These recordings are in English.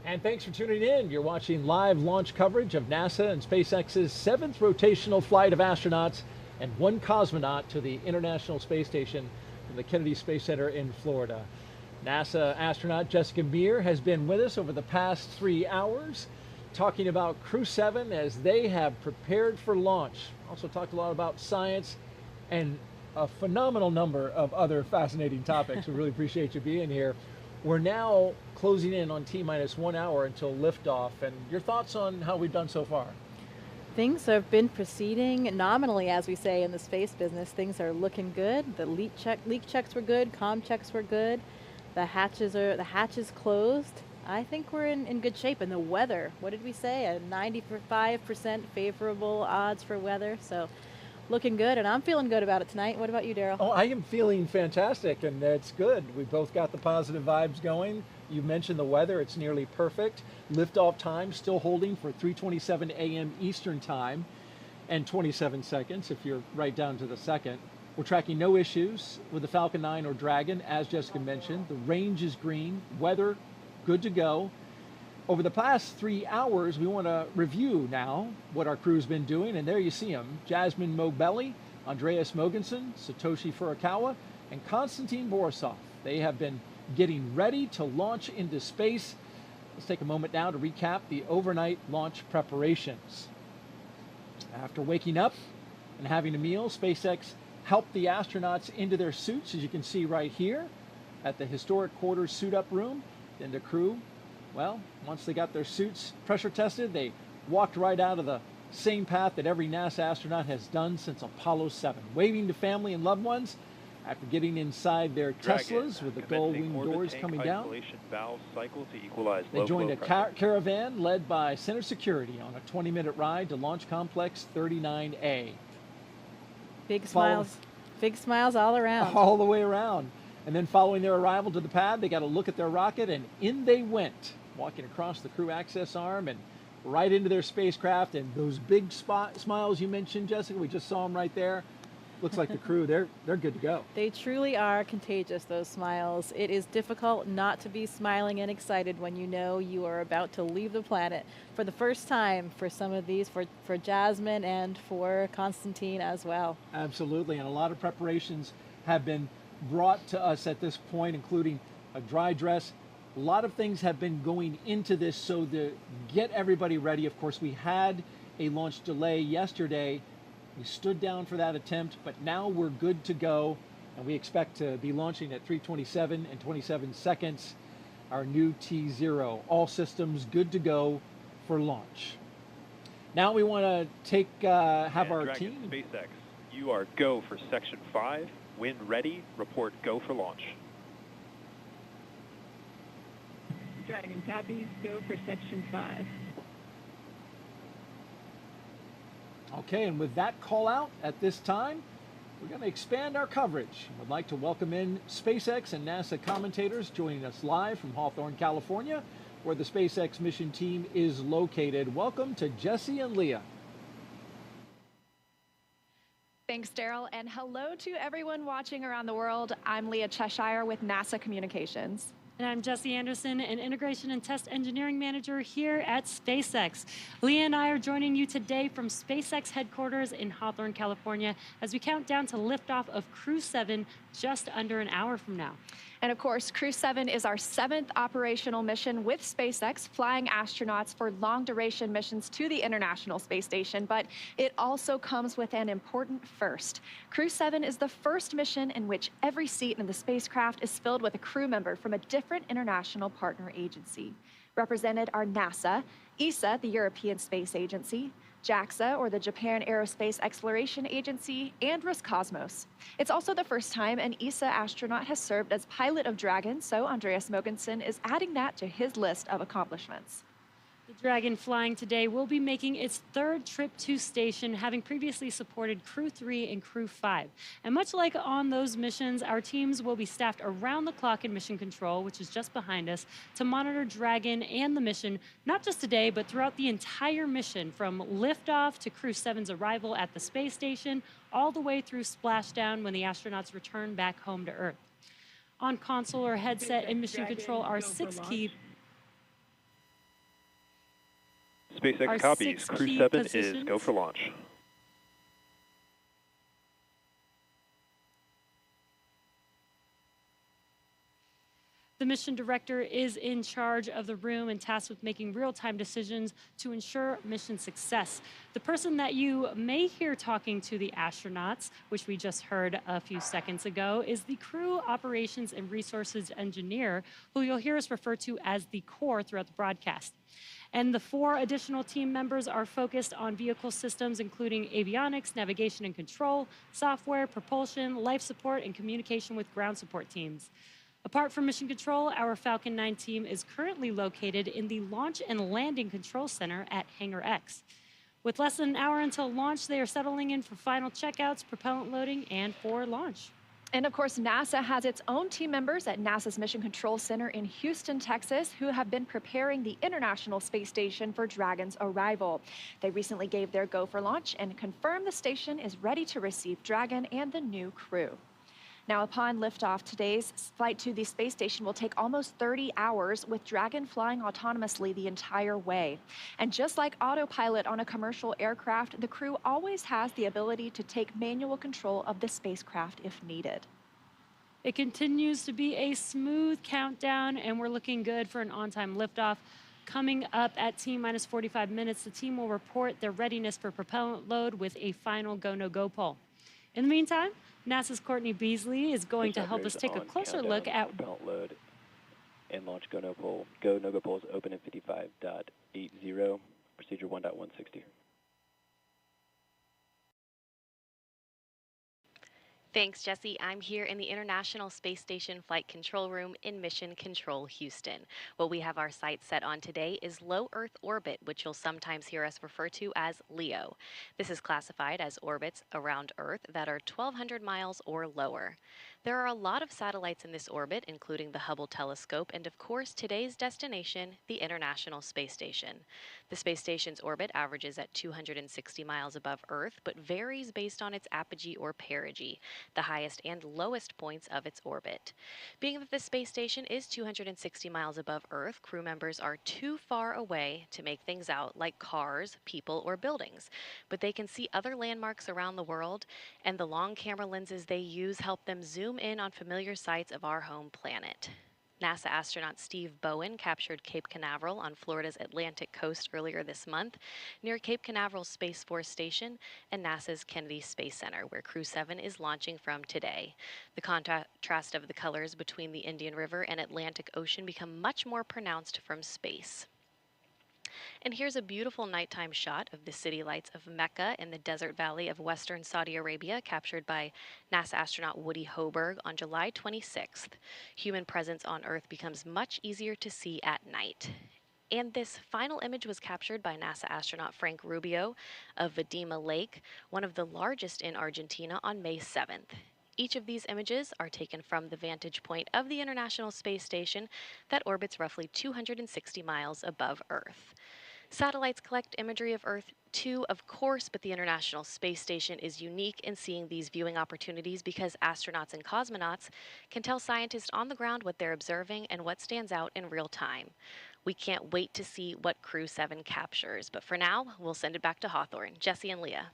And thanks for tuning in. You're watching live launch coverage of NASA and SpaceX's 7th rotational flight of astronauts and one cosmonaut to the International Space Station from the Kennedy Space Center in Florida. NASA astronaut Jessica Meir has been with us over the past 3 hours, talking about Crew-7 as they have prepared for launch. Also talked a lot about science and a phenomenal number of other fascinating topics. We really appreciate you being here. We're now closing in on T-minus 1 hour until liftoff, and your thoughts on how we've done so far? Things have been proceeding nominally, as we say in the space business. Things are looking good. The leak checks were good. Comm checks were good. The hatches closed. I think we're in good shape. And the weather, what did we say? A 95% favorable odds for weather. So looking good, and I'm feeling good about it tonight. What about you, Daryl? Oh, I am feeling fantastic, and it's good. We both got the positive vibes going. You mentioned the weather. It's nearly perfect. Liftoff time still holding for 3:27 a.m. Eastern time and 27 seconds if you're right down to the second. We're tracking no issues with the Falcon 9 or Dragon, as Jessica mentioned. The range is green. Weather, good to go. Over the past 3 hours, we want to review now what our crew's been doing, and there you see them. Jasmin Moghbeli, Andreas Mogensen, Satoshi Furukawa, and Konstantin Borisov. They have been getting ready to launch into space. Let's take a moment now to recap the overnight launch preparations. After waking up and having a meal, SpaceX helped the astronauts into their suits, as you can see right here, at the historic quarters suit-up room. Then the crew, well, once they got their suits pressure tested, they walked right out of the same path that every NASA astronaut has done since Apollo 7, waving to family and loved ones after getting inside their Teslas with the gull-wing doors coming down. They joined a caravan led by Center Security on a 20-minute ride to Launch Complex 39A. Big smiles all around. All the way around. And then following their arrival to the pad, they got a look at their rocket, and in they went, walking across the crew access arm and right into their spacecraft. And those big smiles you mentioned, Jessica, we just saw them right there. Looks like the crew, they're good to go. They truly are contagious, those smiles. It is difficult not to be smiling and excited when you know you are about to leave the planet for the first time for some of these, for Jasmin and for Konstantin as well. Absolutely, and a lot of preparations have been brought to us at this point, including a dry dress. A lot of things have been going into this so to get everybody ready. Of course, we had a launch delay yesterday. We stood down for that attempt, but now we're good to go, and we expect to be launching at 3:27 and 27 seconds, our new T0. All systems good to go for launch. Now we want to have our Dragon team. SpaceX, you are go for Section 5. When ready, report go for launch. Dragon copies, go for Section 5. Okay, and with that call out at this time, we're going to expand our coverage. We'd like to welcome in SpaceX and NASA commentators joining us live from Hawthorne, California, where the SpaceX mission team is located. Welcome to Jesse and Leah. Thanks, Daryl, and hello to everyone watching around the world. I'm Leah Cheshire with NASA Communications. And I'm Jesse Anderson, an Integration and Test Engineering Manager here at SpaceX. Leah and I are joining you today from SpaceX headquarters in Hawthorne, California, as we count down to liftoff of Crew-7 just under an hour from now. And of course, Crew-7 is our 7th operational mission with SpaceX, flying astronauts for long-duration missions to the International Space Station, but it also comes with an important first. Crew-7 is the first mission in which every seat in the spacecraft is filled with a crew member from a different international partner agency. Represented are NASA, ESA, the European Space Agency, JAXA, or the Japan Aerospace Exploration Agency, and Roscosmos. It's also the first time an ESA astronaut has served as pilot of Dragon, so Andreas Mogensen is adding that to his list of accomplishments. The Dragon flying today will be making its 3rd trip to station, having previously supported Crew-3 and Crew-5. And much like on those missions, our teams will be staffed around the clock in mission control, which is just behind us, to monitor Dragon and the mission, not just today, but throughout the entire mission, from liftoff to Crew-7's arrival at the space station, all the way through splashdown when the astronauts return back home to Earth. On console or headset and mission control are 6 key SpaceX Our copies. 6 key Crew-7 is positions. go for launch. The mission director is in charge of the room and tasked with making real-time decisions to ensure mission success. The person that you may hear talking to the astronauts, which we just heard a few seconds ago, is the Crew Operations and Resources Engineer, who you'll hear us refer to as the core throughout the broadcast. And the 4 additional team members are focused on vehicle systems, including avionics, navigation and control, software, propulsion, life support, and communication with ground support teams. Apart from Mission Control, our Falcon 9 team is currently located in the Launch and Landing Control Center at Hangar X. With less than an hour until launch, they are settling in for final checkouts, propellant loading, and for launch. And of course, NASA has its own team members at NASA's Mission Control Center in Houston, Texas, who have been preparing the International Space Station for Dragon's arrival. They recently gave their go for launch and confirmed the station is ready to receive Dragon and the new crew. Now, upon liftoff, today's flight to the space station will take almost 30 hours, with Dragon flying autonomously the entire way. And just like autopilot on a commercial aircraft, the crew always has the ability to take manual control of the spacecraft if needed. It continues to be a smooth countdown, and we're looking good for an on-time liftoff. Coming up at T-minus 45 minutes, the team will report their readiness for propellant load with a final go-no-go poll. In the meantime, NASA's Courtney Beasley is going to help us take a closer look at propellant load and launch go-no poll. Go-no-go poll is open at 55.80, procedure 1.160. Thanks, Jesse. I'm here in the International Space Station Flight Control Room in Mission Control, Houston. What we have our sights set on today is low Earth orbit, which you'll sometimes hear us refer to as LEO. This is classified as orbits around Earth that are 1,200 miles or lower. There are a lot of satellites in this orbit, including the Hubble telescope, and of course today's destination, the International Space Station. The space station's orbit averages at 260 miles above Earth, but varies based on its apogee or perigee, the highest and lowest points of its orbit. Being that the space station is 260 miles above Earth, crew members are too far away to make things out like cars, people, or buildings, but they can see other landmarks around the world, and the long camera lenses they use help them zoom in on familiar sights of our home planet. NASA astronaut Steve Bowen captured Cape Canaveral on Florida's Atlantic coast earlier this month, near Cape Canaveral Space Force Station and NASA's Kennedy Space Center, where Crew-7 is launching from today. The contrast of the colors between the Indian River and Atlantic Ocean become much more pronounced from space. And here's a beautiful nighttime shot of the city lights of Mecca in the desert valley of western Saudi Arabia, captured by NASA astronaut Woody Hoberg on July 26th. Human presence on Earth becomes much easier to see at night. And this final image was captured by NASA astronaut Frank Rubio of Vadima Lake, one of the largest in Argentina, on May 7th. Each of these images are taken from the vantage point of the International Space Station that orbits roughly 260 miles above Earth. Satellites collect imagery of Earth too, of course, but the International Space Station is unique in seeing these viewing opportunities because astronauts and cosmonauts can tell scientists on the ground what they're observing and what stands out in real time. We can't wait to see what Crew-7 captures, but for now, we'll send it back to Hawthorne. Jesse and Leah.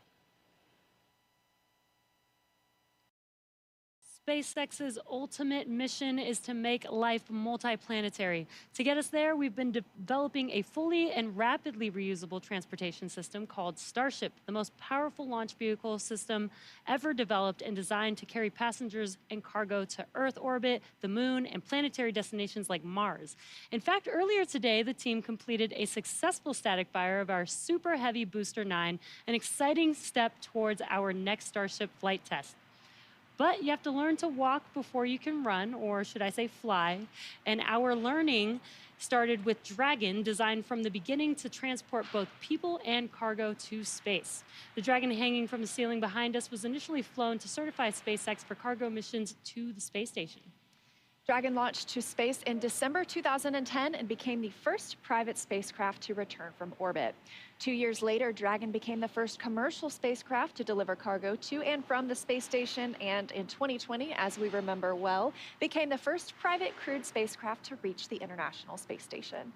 SpaceX's ultimate mission is to make life multiplanetary. To get us there, we've been developing a fully and rapidly reusable transportation system called Starship, the most powerful launch vehicle system ever developed and designed to carry passengers and cargo to Earth orbit, the moon, and planetary destinations like Mars. In fact, earlier today, the team completed a successful static fire of our super heavy Booster 9, an exciting step towards our next Starship flight test. But you have to learn to walk before you can run, or should I say fly. And our learning started with Dragon, designed from the beginning to transport both people and cargo to space. The Dragon hanging from the ceiling behind us was initially flown to certify SpaceX for cargo missions to the space station. Dragon launched to space in December 2010 and became the first private spacecraft to return from orbit. 2 years later, Dragon became the first commercial spacecraft to deliver cargo to and from the space station, and in 2020, as we remember well, became the first private crewed spacecraft to reach the International Space Station.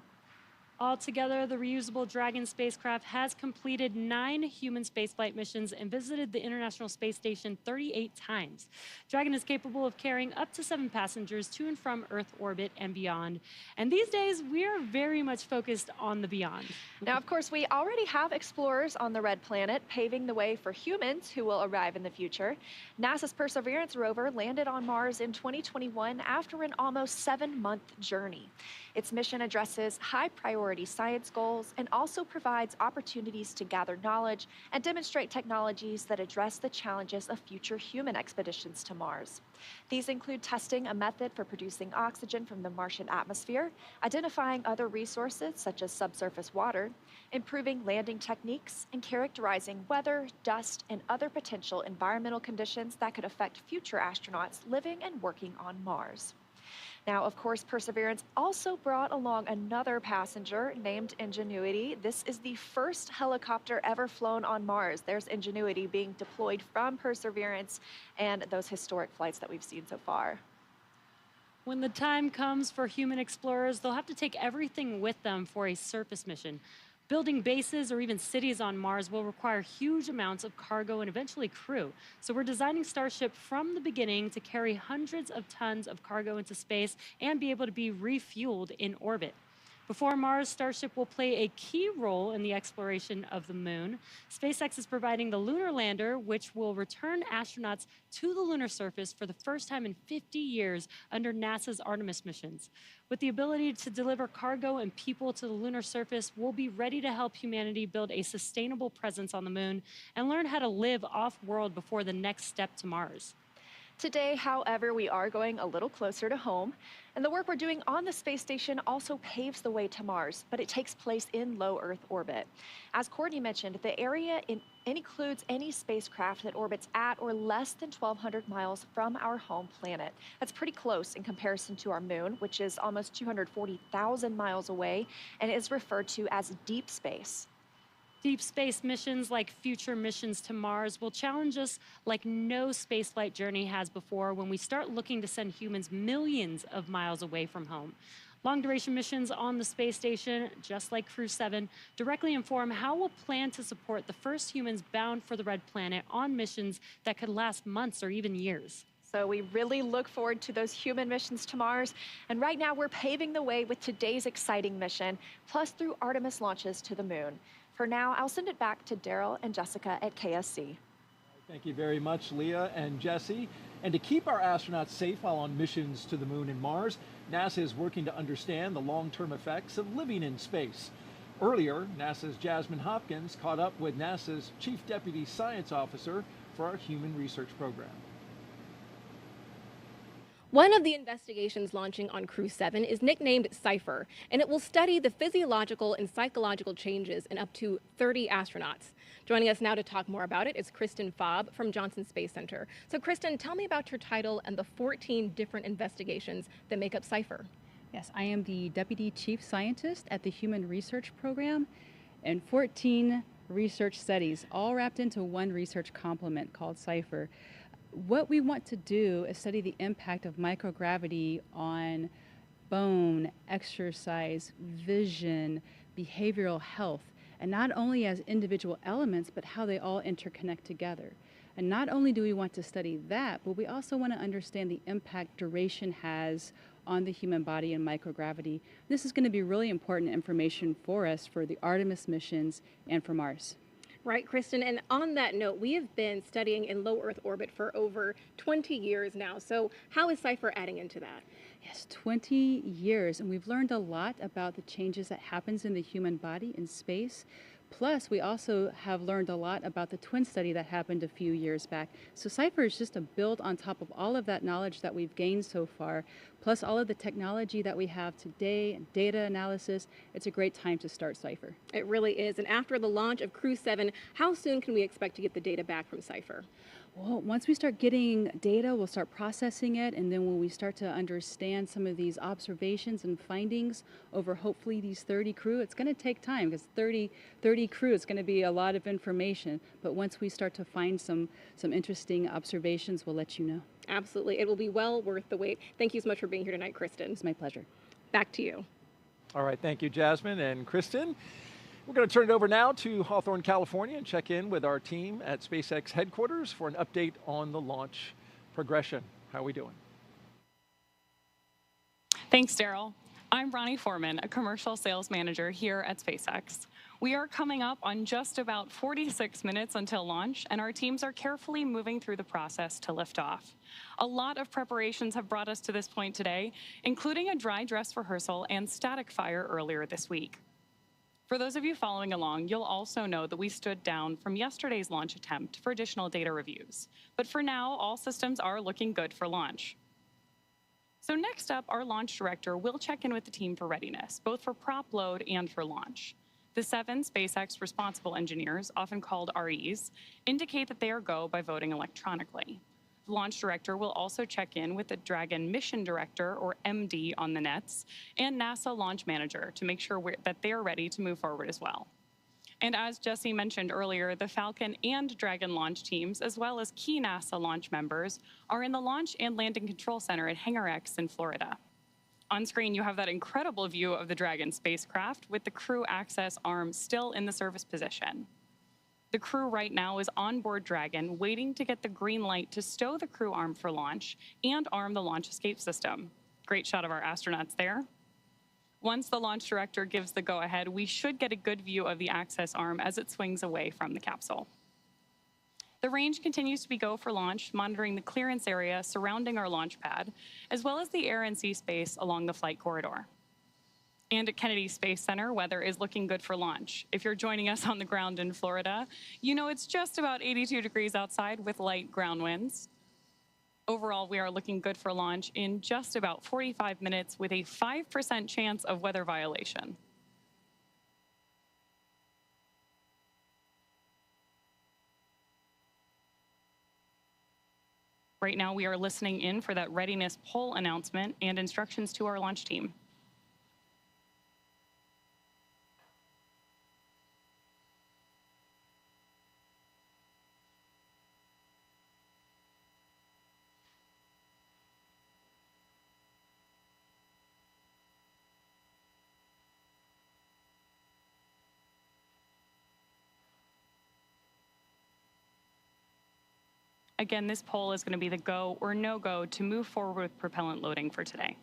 Altogether, the reusable Dragon spacecraft has completed 9 human spaceflight missions and visited the International Space Station 38 times. Dragon is capable of carrying up to 7 passengers to and from Earth orbit and beyond. And these days, we are very much focused on the beyond. Now, of course, we already have explorers on the Red Planet, paving the way for humans who will arrive in the future. NASA's Perseverance rover landed on Mars in 2021 after an almost 7-month journey. Its mission addresses high-priority science goals and also provides opportunities to gather knowledge and demonstrate technologies that address the challenges of future human expeditions to Mars. These include testing a method for producing oxygen from the Martian atmosphere, identifying other resources such as subsurface water, improving landing techniques, and characterizing weather, dust, and other potential environmental conditions that could affect future astronauts living and working on Mars. Now, of course, Perseverance also brought along another passenger named Ingenuity. This is the first helicopter ever flown on Mars. There's Ingenuity being deployed from Perseverance and those historic flights that we've seen so far. When the time comes for human explorers, they'll have to take everything with them for a surface mission. Building bases or even cities on Mars will require huge amounts of cargo and eventually crew. So we're designing Starship from the beginning to carry hundreds of tons of cargo into space and be able to be refueled in orbit. Before Mars, Starship will play a key role in the exploration of the moon. SpaceX is providing the lunar lander, which will return astronauts to the lunar surface for the first time in 50 years under NASA's Artemis missions. With the ability to deliver cargo and people to the lunar surface, we'll be ready to help humanity build a sustainable presence on the moon and learn how to live off-world before the next step to Mars. Today, however, we are going a little closer to home, and the work we're doing on the space station also paves the way to Mars, but it takes place in low Earth orbit. As Courtney mentioned, the area includes any spacecraft that orbits at or less than 1,200 miles from our home planet. That's pretty close in comparison to our moon, which is almost 240,000 miles away and is referred to as deep space. Deep space missions like future missions to Mars will challenge us like no spaceflight journey has before when we start looking to send humans millions of miles away from home. Long-duration missions on the space station, just like Crew-7, directly inform how we'll plan to support the first humans bound for the Red Planet on missions that could last months or even years. So we really look forward to those human missions to Mars. And right now we're paving the way with today's exciting mission, plus through Artemis launches to the moon. For now, I'll send it back to Daryl and Jessica at KSC. Thank you very much, Leah and Jesse. And to keep our astronauts safe while on missions to the moon and Mars, NASA is working to understand the long-term effects of living in space. Earlier, NASA's Jasmin Moghbeli caught up with NASA's Chief Deputy Science Officer for our Human Research Program. One of the investigations launching on Crew-7 is nicknamed CIPHER, and it will study the physiological and psychological changes in up to 30 astronauts. Joining us now to talk more about it is Kristen Faub from Johnson Space Center. So Kristen, tell me about your title and the 14 different investigations that make up CIPHER. Yes, I am the Deputy Chief Scientist at the Human Research Program, and 14 research studies, all wrapped into one research complement called CIPHER. What we want to do is study the impact of microgravity on bone, exercise, vision, behavioral health, and not only as individual elements, but how they all interconnect together. And not only do we want to study that, but we also want to understand the impact duration has on the human body and microgravity. This is going to be really important information for us for the Artemis missions and for Mars. Right, Kristen, and on that note, we have been studying in low Earth orbit for over 20 years now. So how is CIPHER adding into that? Yes, 20 years, and we've learned a lot about the changes that happens in the human body in space. Plus, we also have learned a lot about the twin study that happened a few years back. So CIPHER is just a build on top of all of that knowledge that we've gained so far, plus all of the technology that we have today and data analysis. It's a great time to start CIPHER. It really is. And after the launch of Crew-7, how soon can we expect to get the data back from CIPHER? Well, once we start getting data, we'll start processing it, and then when we start to understand some of these observations and findings over hopefully these 30 crew, it's going to take time because 30 crew is going to be a lot of information. But once we start to find some interesting observations, we'll let you know. Absolutely. It will be well worth the wait. Thank you so much for being here tonight, Kristen. It's my pleasure. Back to you. All right, thank you, Jasmine and Kristen. We're going to turn it over now to Hawthorne, California, and check in with our team at SpaceX headquarters for an update on the launch progression. How are we doing? Thanks, Daryl. I'm Ronnie Foreman, a commercial sales manager here at SpaceX. We are coming up on just about 46 minutes until launch, and our teams are carefully moving through the process to lift off. A lot of preparations have brought us to this point today, including a dry dress rehearsal and static fire earlier this week. For those of you following along, you'll also know that we stood down from yesterday's launch attempt for additional data reviews. But for now, all systems are looking good for launch. So next up, our launch director will check in with the team for readiness, both for prop load and for launch. The 7 SpaceX responsible engineers, often called REs, indicate that they are go by voting electronically. The launch director will also check in with the Dragon mission director, or MD, on the nets, and NASA launch manager to make sure that they are ready to move forward as well. And as Jesse mentioned earlier, the Falcon and Dragon launch teams, as well as key NASA launch members, are in the Launch and Landing Control Center at Hangar X in Florida. On screen, you have that incredible view of the Dragon spacecraft with the crew access arm still in the service position. The crew right now is on board Dragon, waiting to get the green light to stow the crew arm for launch and arm the launch escape system. Great shot of our astronauts there. Once the launch director gives the go-ahead, we should get a good view of the access arm as it swings away from the capsule. The range continues to be go for launch, monitoring the clearance area surrounding our launch pad, as well as the air and sea space along the flight corridor. And at Kennedy Space Center, weather is looking good for launch. If you're joining us on the ground in Florida, you know it's just about 82 degrees outside with light ground winds. Overall, we are looking good for launch in just about 45 minutes with a 5% chance of weather violation. Right now, we are listening in for that readiness poll announcement and instructions to our launch team. Again, this poll is going to be the go or no go to move forward with propellant loading for today.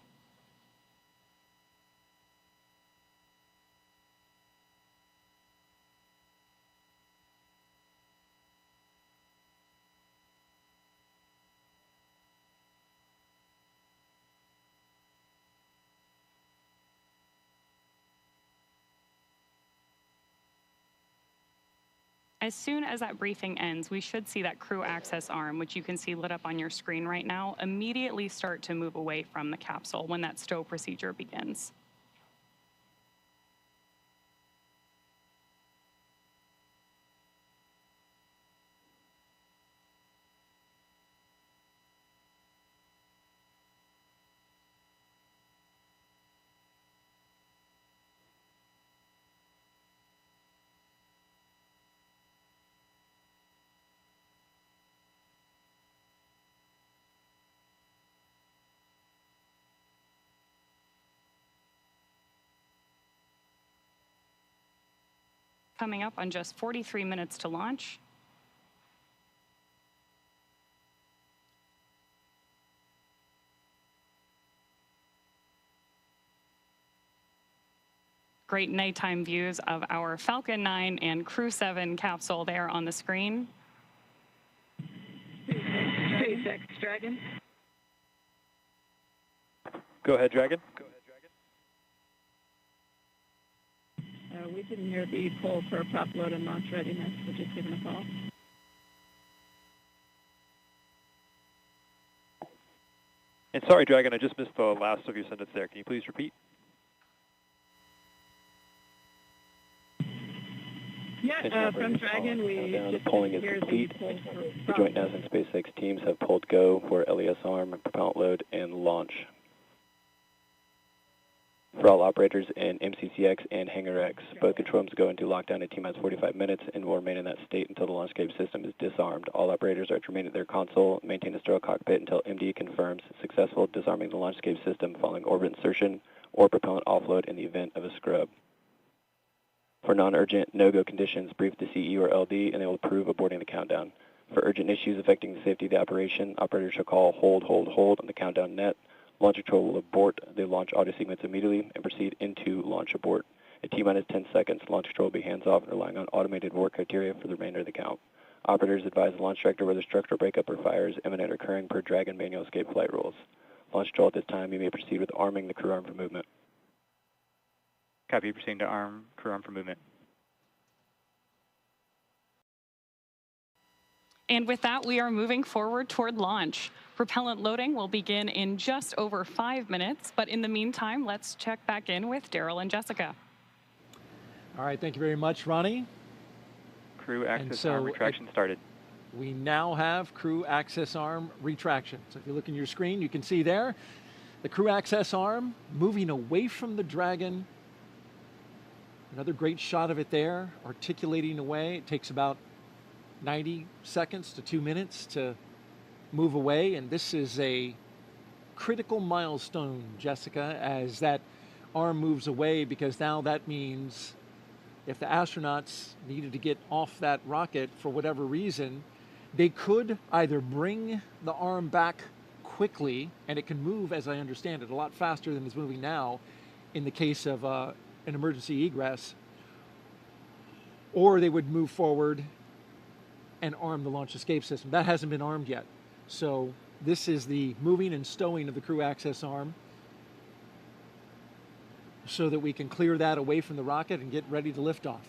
As soon as that briefing ends, we should see that crew access arm, which you can see lit up on your screen right now, immediately start to move away from the capsule when that stow procedure begins. Coming up on just 43 minutes to launch. Great nighttime views of our Falcon 9 and Crew-7 capsule there on the screen. SpaceX Dragon. Go ahead, Dragon. We didn't hear the poll for prop load and launch readiness. We're just giving a call. And sorry, Dragon, I just missed the last of your sentence there. Can you please repeat? Yeah, from Dragon, we just polling is hear complete. the poll for The joint NASA and SpaceX teams have polled go for LES arm, propellant load, and launch. For all operators in MCCX and Hangar X, both control rooms go into lockdown at T-minus 45 minutes and will remain in that state until the launch escape system is disarmed. All operators are to remain at their console, maintain a sterile cockpit until MD confirms successful disarming the launch escape system following orbit insertion or propellant offload in the event of a scrub. For non-urgent, no-go conditions, brief the CE or LD and they will approve aborting the countdown. For urgent issues affecting the safety of the operation, operators shall call hold on the countdown net. Launch control will abort the launch audio sequence immediately and proceed into launch abort. At T-minus 10 seconds, launch control will be hands-off and relying on automated abort criteria for the remainder of the count. Operators advise the launch director whether structural breakup or fires imminent or occurring per Dragon manual escape flight rules. Launch control at this time, you may proceed with arming the crew arm for movement. Copy, proceeding to arm crew arm for movement. And with that, we are moving forward toward launch. Propellant loading will begin in just over 5 minutes, but in the meantime, let's check back in with Daryl and Jessica. All right, thank you very much, Ronnie. Crew access arm retraction started. We now have crew access arm retraction. So if you look in your screen, you can see there the crew access arm moving away from the Dragon. Another great shot of it there, articulating away. It takes about 90 seconds to 2 minutes to move away, and this is a critical milestone, Jessica, as that arm moves away, because now that means if the astronauts needed to get off that rocket for whatever reason, they could either bring the arm back quickly, and it can move, as I understand it, a lot faster than it's moving now in the case of an emergency egress, or they would move forward and arm the launch escape system. That hasn't been armed yet. So this is the moving and stowing of the crew access arm so that we can clear that away from the rocket and get ready to lift off.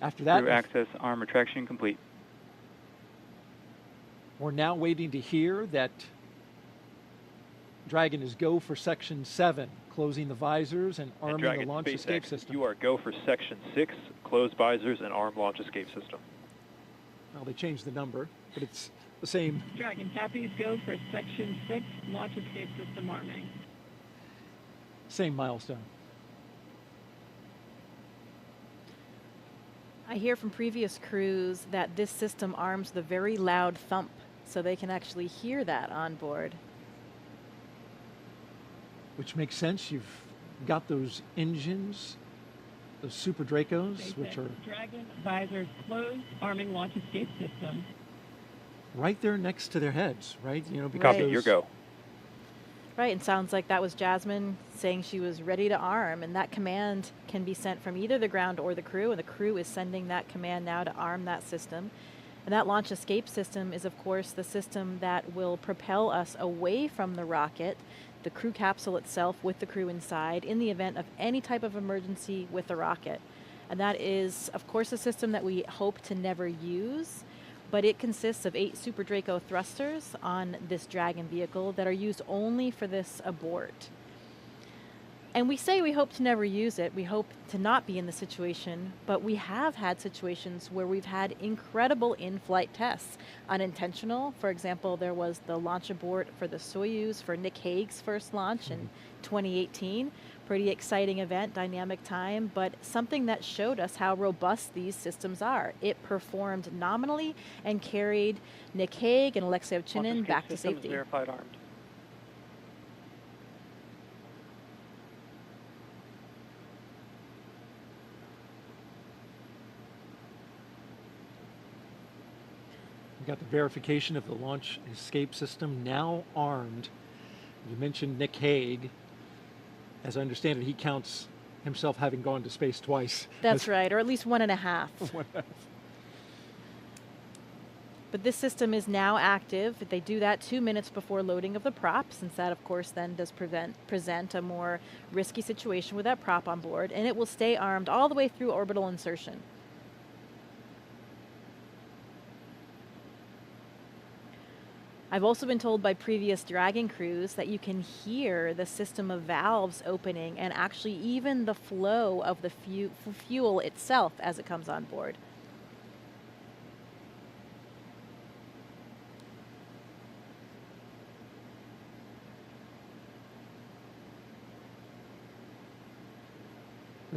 After that, Crew access arm retraction complete. We're now waiting to hear that Dragon is go for Section 7, closing the visors and arming the launch escape system. You are go for Section 6, close visors and arm launch escape system. Well, they changed the number, but it's the same. Dragon copies, go for Section 6, launch escape system arming. Same milestone. I hear from previous crews that this system arms the very loud thump, so they can actually hear that on board. Which makes sense. You've got those engines, those Super Dracos, which are Dragon visors closed, arming launch escape system. right there next to their heads, right? You know, because copy, your go. Right, and sounds like that was Jasmin saying she was ready to arm, and that command can be sent from either the ground or the crew, and the crew is sending that command now to arm that system. And that launch escape system is, of course, the system that will propel us away from the rocket, the crew capsule itself with the crew inside, in the event of any type of emergency with the rocket. And that is, of course, a system that we hope to never use, but it consists of 8 Super Draco thrusters on this Dragon vehicle that are used only for this abort. And we say we hope to never use it, we hope to not be in the situation, but we have had situations where we've had incredible in-flight tests. Unintentional, for example, there was the launch abort for the Soyuz for Nick Hague's first launch in 2018. Pretty exciting event, dynamic time, but something that showed us how robust these systems are. It performed nominally and carried Nick Hague and Alexei Ovchinin back to safety. Verified armed. We've got the verification of the launch escape system now armed. You mentioned Nick Hague. As I understand it, he counts himself having gone to space twice. That's right, or at least 1.5. But this system is now active. They do that 2 minutes before loading of the prop, since that, of course, then does present a more risky situation with that prop on board, and it will stay armed all the way through orbital insertion. I've also been told by previous Dragon crews that you can hear the system of valves opening and actually even the flow of the fuel itself as it comes on board.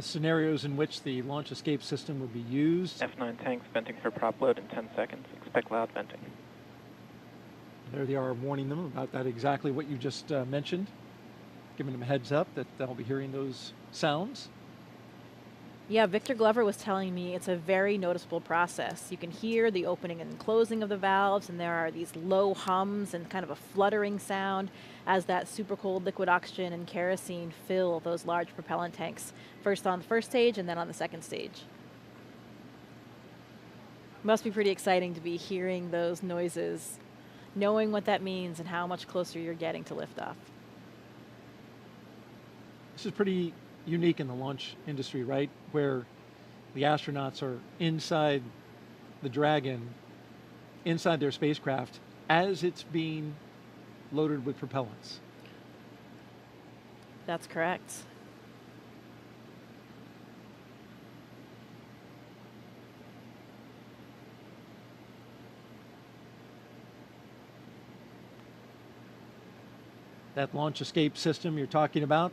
The scenarios in which the launch escape system would be used. F9 tanks venting for prop load in 10 seconds. Expect loud venting. There they are warning them about that, exactly what you just mentioned. Giving them a heads up that they'll be hearing those sounds. Yeah, Victor Glover was telling me it's a very noticeable process. You can hear the opening and closing of the valves, and there are these low hums and kind of a fluttering sound as that super cold liquid oxygen and kerosene fill those large propellant tanks, first on the first stage and then on the second stage. Must be pretty exciting to be hearing those noises, knowing what that means and how much closer you're getting to liftoff. This is pretty unique in the launch industry, right? Where the astronauts are inside the Dragon, inside their spacecraft, as it's being loaded with propellants. That's correct. That launch escape system you're talking about,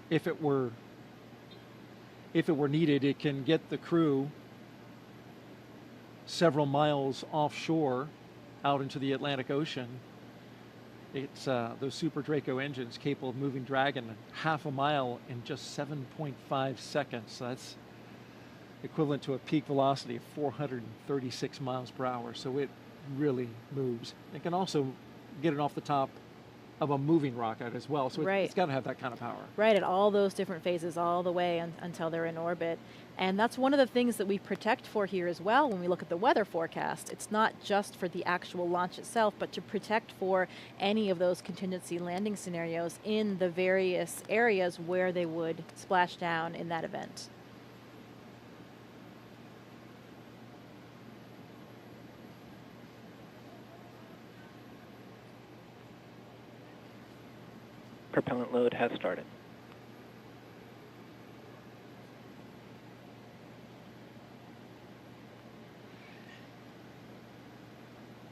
if it were needed, it can get the crew several miles offshore out into the Atlantic Ocean. It's those Super Draco engines capable of moving Dragon half a mile in just 7.5 seconds. So that's equivalent to a peak velocity of 436 miles per hour. So it really moves. It can also get it off the top of a moving rocket as well. So it's got to have that kind of power. Right, at all those different phases, all the way until they're in orbit. And that's one of the things that we protect for here as well when we look at the weather forecast. It's not just for the actual launch itself, but to protect for any of those contingency landing scenarios in the various areas where they would splash down in that event. Propellant load has started.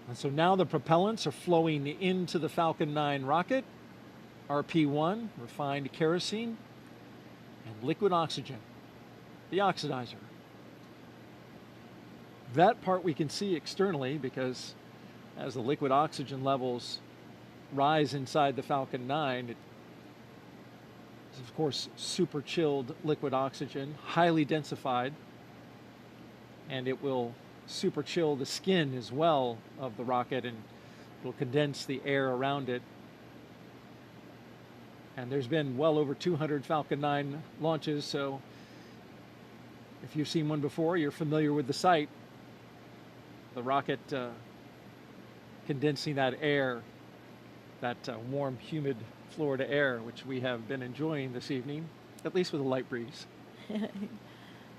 And so now the propellants are flowing into the Falcon 9 rocket. RP1, refined kerosene, and liquid oxygen, the oxidizer. That part we can see externally because as the liquid oxygen levels rise inside the Falcon 9, it is of course super chilled liquid oxygen, highly densified, and it will super chill the skin as well of the rocket, and it will condense the air around it. And there's been well over 200 Falcon 9 launches, so if you've seen one before, you're familiar with the sight. The rocket condensing that air, that warm, humid Florida air, which we have been enjoying this evening, at least with a light breeze.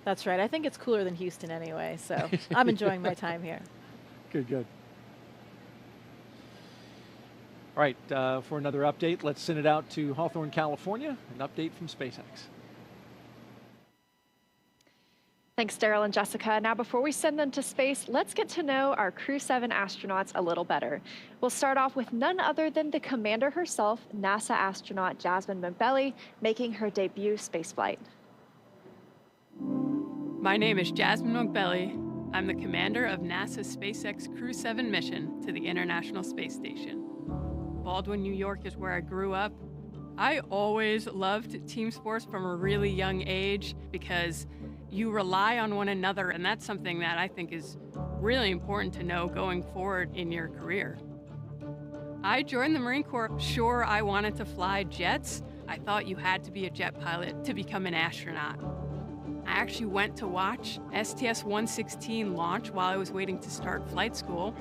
That's right. I think it's cooler than Houston anyway, so I'm enjoying my time here. Good, good. All right, for another update, let's send it out to Hawthorne, California, an update from SpaceX. Thanks, Daryl and Jessica. Now, before we send them to space, let's get to know our Crew-7 astronauts a little better. We'll start off with none other than the commander herself, NASA astronaut Jasmin Moghbeli, making her debut spaceflight. My name is Jasmin Moghbeli. I'm the commander of NASA's SpaceX Crew-7 mission to the International Space Station. Baldwin, New York is where I grew up. I always loved team sports from a really young age because you rely on one another, and that's something that I think is really important to know going forward in your career. I joined the Marine Corps. Sure, I wanted to fly jets. I thought you had to be a jet pilot to become an astronaut. I actually went to watch STS-116 launch while I was waiting to start flight school,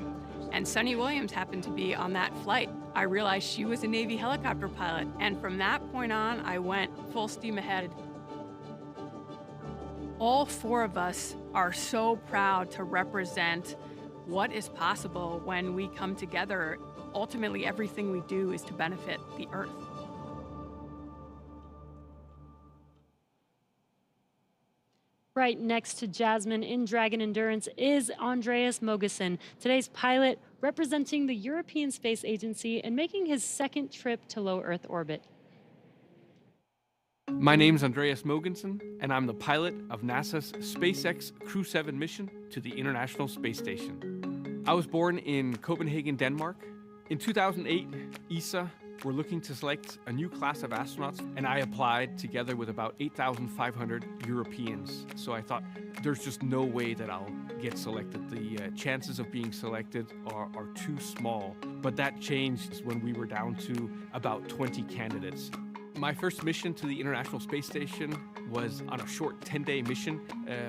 and Sunny Williams happened to be on that flight. I realized she was a Navy helicopter pilot, and from that point on, I went full steam ahead. All four of us are so proud to represent what is possible when we come together. Ultimately, everything we do is to benefit the Earth. Right next to Jasmin in Dragon Endurance is Andreas Mogensen, today's pilot representing the European Space Agency and making his second trip to low Earth orbit. My name's Andreas Mogensen, and I'm the pilot of NASA's SpaceX Crew-7 mission to the International Space Station. I was born in Copenhagen, Denmark. In 2008, ESA were looking to select a new class of astronauts, and I applied together with about 8,500 Europeans. So I thought, there's just no way that I'll get selected. The chances of being selected are too small. But that changed when we were down to about 20 candidates. My first mission to the International Space Station was on a short 10-day mission.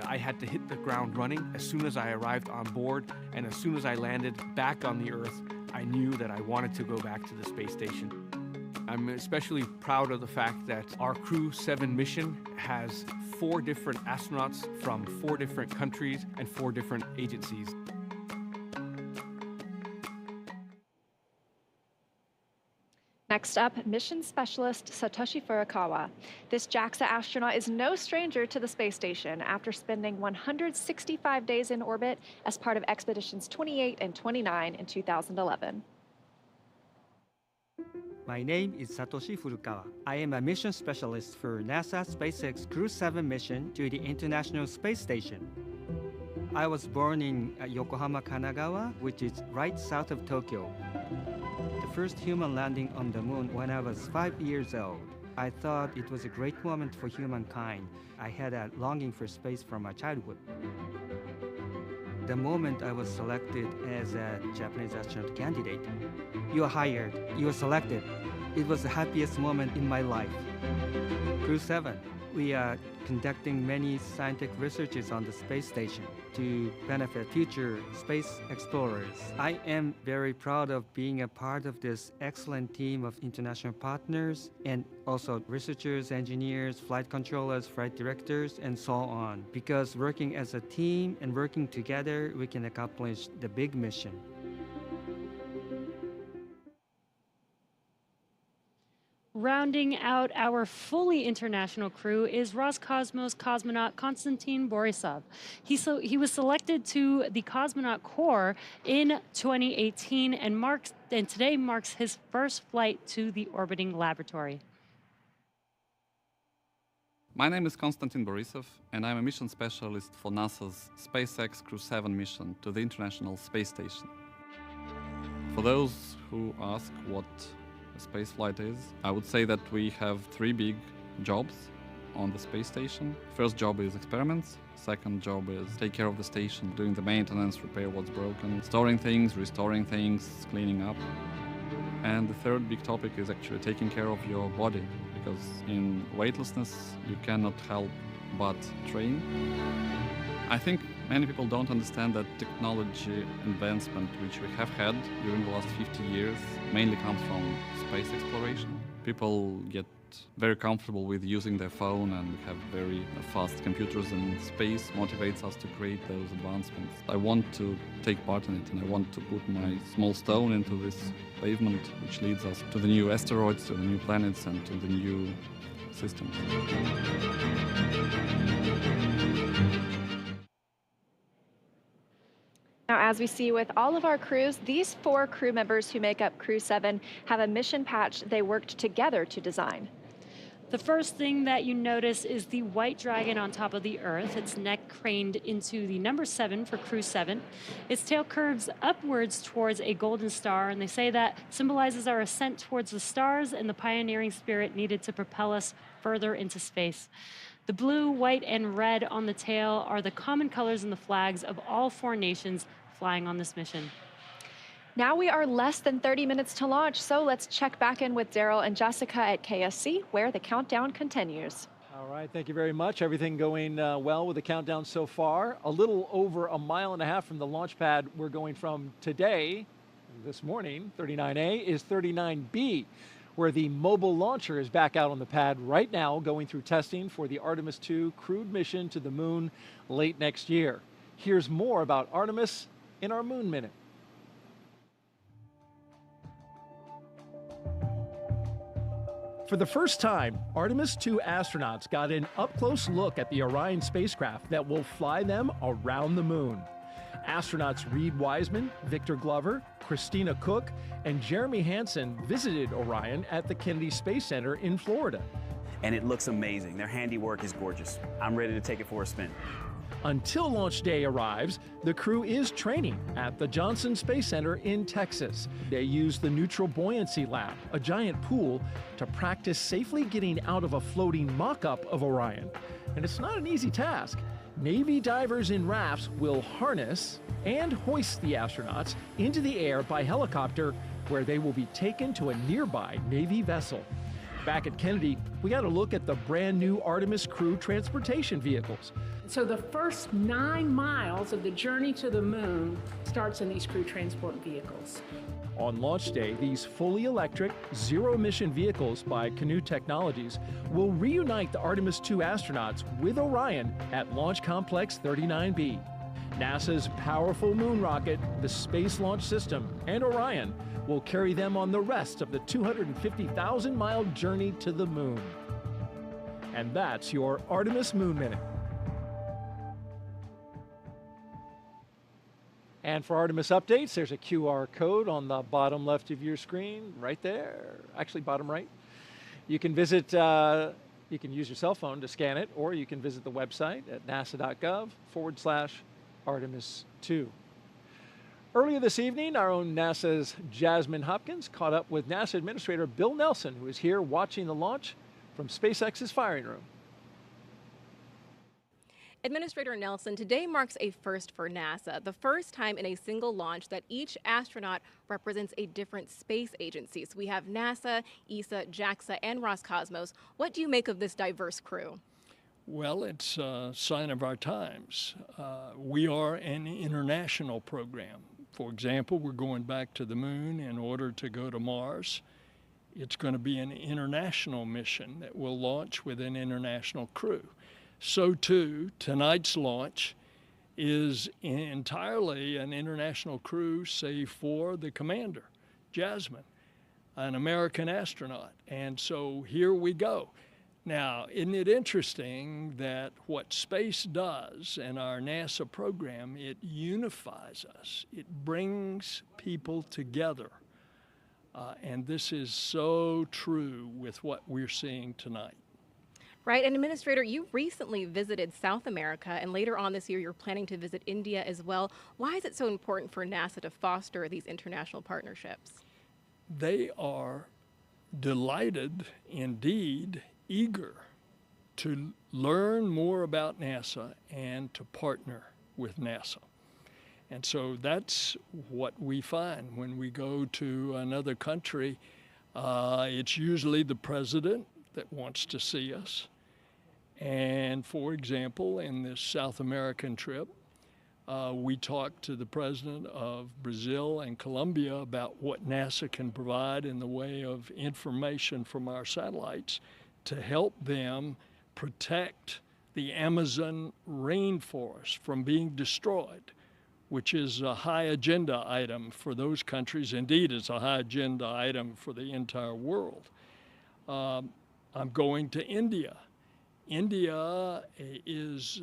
I had to hit the ground running as soon as I arrived on board, and as soon as I landed back on the Earth, I knew that I wanted to go back to the space station. I'm especially proud of the fact that our Crew-7 mission has 4 different astronauts from 4 different countries and 4 different agencies. Next up, mission specialist Satoshi Furukawa. This JAXA astronaut is no stranger to the space station after spending 165 days in orbit as part of expeditions 28 and 29 in 2011. My name is Satoshi Furukawa. I am a mission specialist for NASA SpaceX Crew-7 mission to the International Space Station. I was born in Yokohama, Kanagawa, which is right south of Tokyo. The first human landing on the moon when I was 5 years old. I thought it was a great moment for humankind. I had a longing for space from my childhood. The moment I was selected as a Japanese astronaut candidate, you are hired, you are selected. It was the happiest moment in my life. Crew-7, we are conducting many scientific researches on the space station to benefit future space explorers. I am very proud of being a part of this excellent team of international partners and also researchers, engineers, flight controllers, flight directors, and so on. Because working as a team and working together, we can accomplish the big mission. Rounding out our fully international crew is Roscosmos cosmonaut Konstantin Borisov. He was selected to the Cosmonaut Corps in 2018 and today marks his first flight to the orbiting laboratory. My name is Konstantin Borisov, and I'm a mission specialist for NASA's SpaceX Crew-7 mission to the International Space Station. For those who ask what spaceflight is, I would say that we have 3 big jobs on the space station. First job is experiments. Second job is take care of the station, doing the maintenance, repair what's broken, storing things, restoring things, cleaning up. And the third big topic is actually taking care of your body, because in weightlessness you cannot help but train. I think many people don't understand that technology advancement which we have had during the last 50 years mainly comes from space exploration. People get very comfortable with using their phone and have very fast computers, and space motivates us to create those advancements. I want to take part in it, and I want to put my small stone into this pavement which leads us to the new asteroids, to the new planets, and to the new systems. Now, as we see with all of our crews, these 4 crew members who make up Crew-7 have a mission patch they worked together to design. The first thing that you notice is the white dragon on top of the Earth, its neck craned into the number 7 for Crew-7. Its tail curves upwards towards a golden star, and they say that symbolizes our ascent towards the stars and the pioneering spirit needed to propel us further into space. The blue, white, and red on the tail are the common colors in the flags of all 4 nations flying on this mission. Now we are less than 30 minutes to launch, so let's check back in with Daryl and Jessica at KSC, where the countdown continues. All right, thank you very much. Everything going well with the countdown so far. A little over a mile and a half from the launch pad we're going from today, this morning, 39A, is 39B, where the mobile launcher is back out on the pad right now, going through testing for the Artemis 2 crewed mission to the moon late next year. Here's more about Artemis in our Moon Minute. For the first time, Artemis 2 astronauts got an up-close look at the Orion spacecraft that will fly them around the moon. Astronauts Reed Wiseman, Victor Glover, Christina Cook, and Jeremy Hansen visited Orion at the Kennedy Space Center in Florida. and it looks amazing. Their handiwork is gorgeous. I'm ready to take it for a spin. Until launch day arrives, the crew is training at the Johnson Space Center in Texas. They use the Neutral Buoyancy Lab, a giant pool, to practice safely getting out of a floating mock-up of Orion. And it's not an easy task. Navy divers in rafts will harness and hoist the astronauts into the air by helicopter, where they will be taken to a nearby Navy vessel. Back at Kennedy, we got a look at the brand new Artemis crew transportation vehicles. So the first 9 miles of the journey to the moon starts in these crew transport vehicles. On launch day, these fully electric, zero-emission vehicles by Canoe Technologies will reunite the Artemis II astronauts with Orion at Launch Complex 39B. NASA's powerful moon rocket, the Space Launch System, and Orion will carry them on the rest of the 250,000-mile journey to the moon. And that's your Artemis Moon Minute. And for Artemis updates, there's a QR code on the bottom left of your screen, right there, actually bottom right. You can visit, you can use your cell phone to scan it, or you can visit the website at nasa.gov/Artemis2. Earlier this evening, our own NASA's Jasmin Hopkins caught up with NASA Administrator Bill Nelson, who is here watching the launch from SpaceX's firing room. Administrator Nelson, today marks a first for NASA, the first time in a single launch that each astronaut represents a different space agency. So we have NASA, ESA, JAXA, and Roscosmos. What do you make of this diverse crew? Well, it's a sign of our times. We are an international program. For example, we're going back to the moon in order to go to Mars. It's going to be an international mission that will launch with an international crew. So too, tonight's launch is entirely an international crew, save for the commander, Jasmin, an American astronaut. And so here we go. Now, isn't it interesting that what space does and our NASA program, it unifies us. It brings people together. And this is so true with what we're seeing tonight. Right, and Administrator, you recently visited South America, and later on this year you're planning to visit India as well. Why is it so important for NASA to foster these international partnerships? They are delighted, indeed, eager to learn more about NASA and to partner with NASA. And so that's what we find when we go to another country. It's usually the president that wants to see us. And for example, in this South American trip, we talked to the president of Brazil and Colombia about what NASA can provide in the way of information from our satellites to help them protect the Amazon rainforest from being destroyed, which is a high agenda item for those countries. Indeed, it's a high agenda item for the entire world. I'm going to India. India is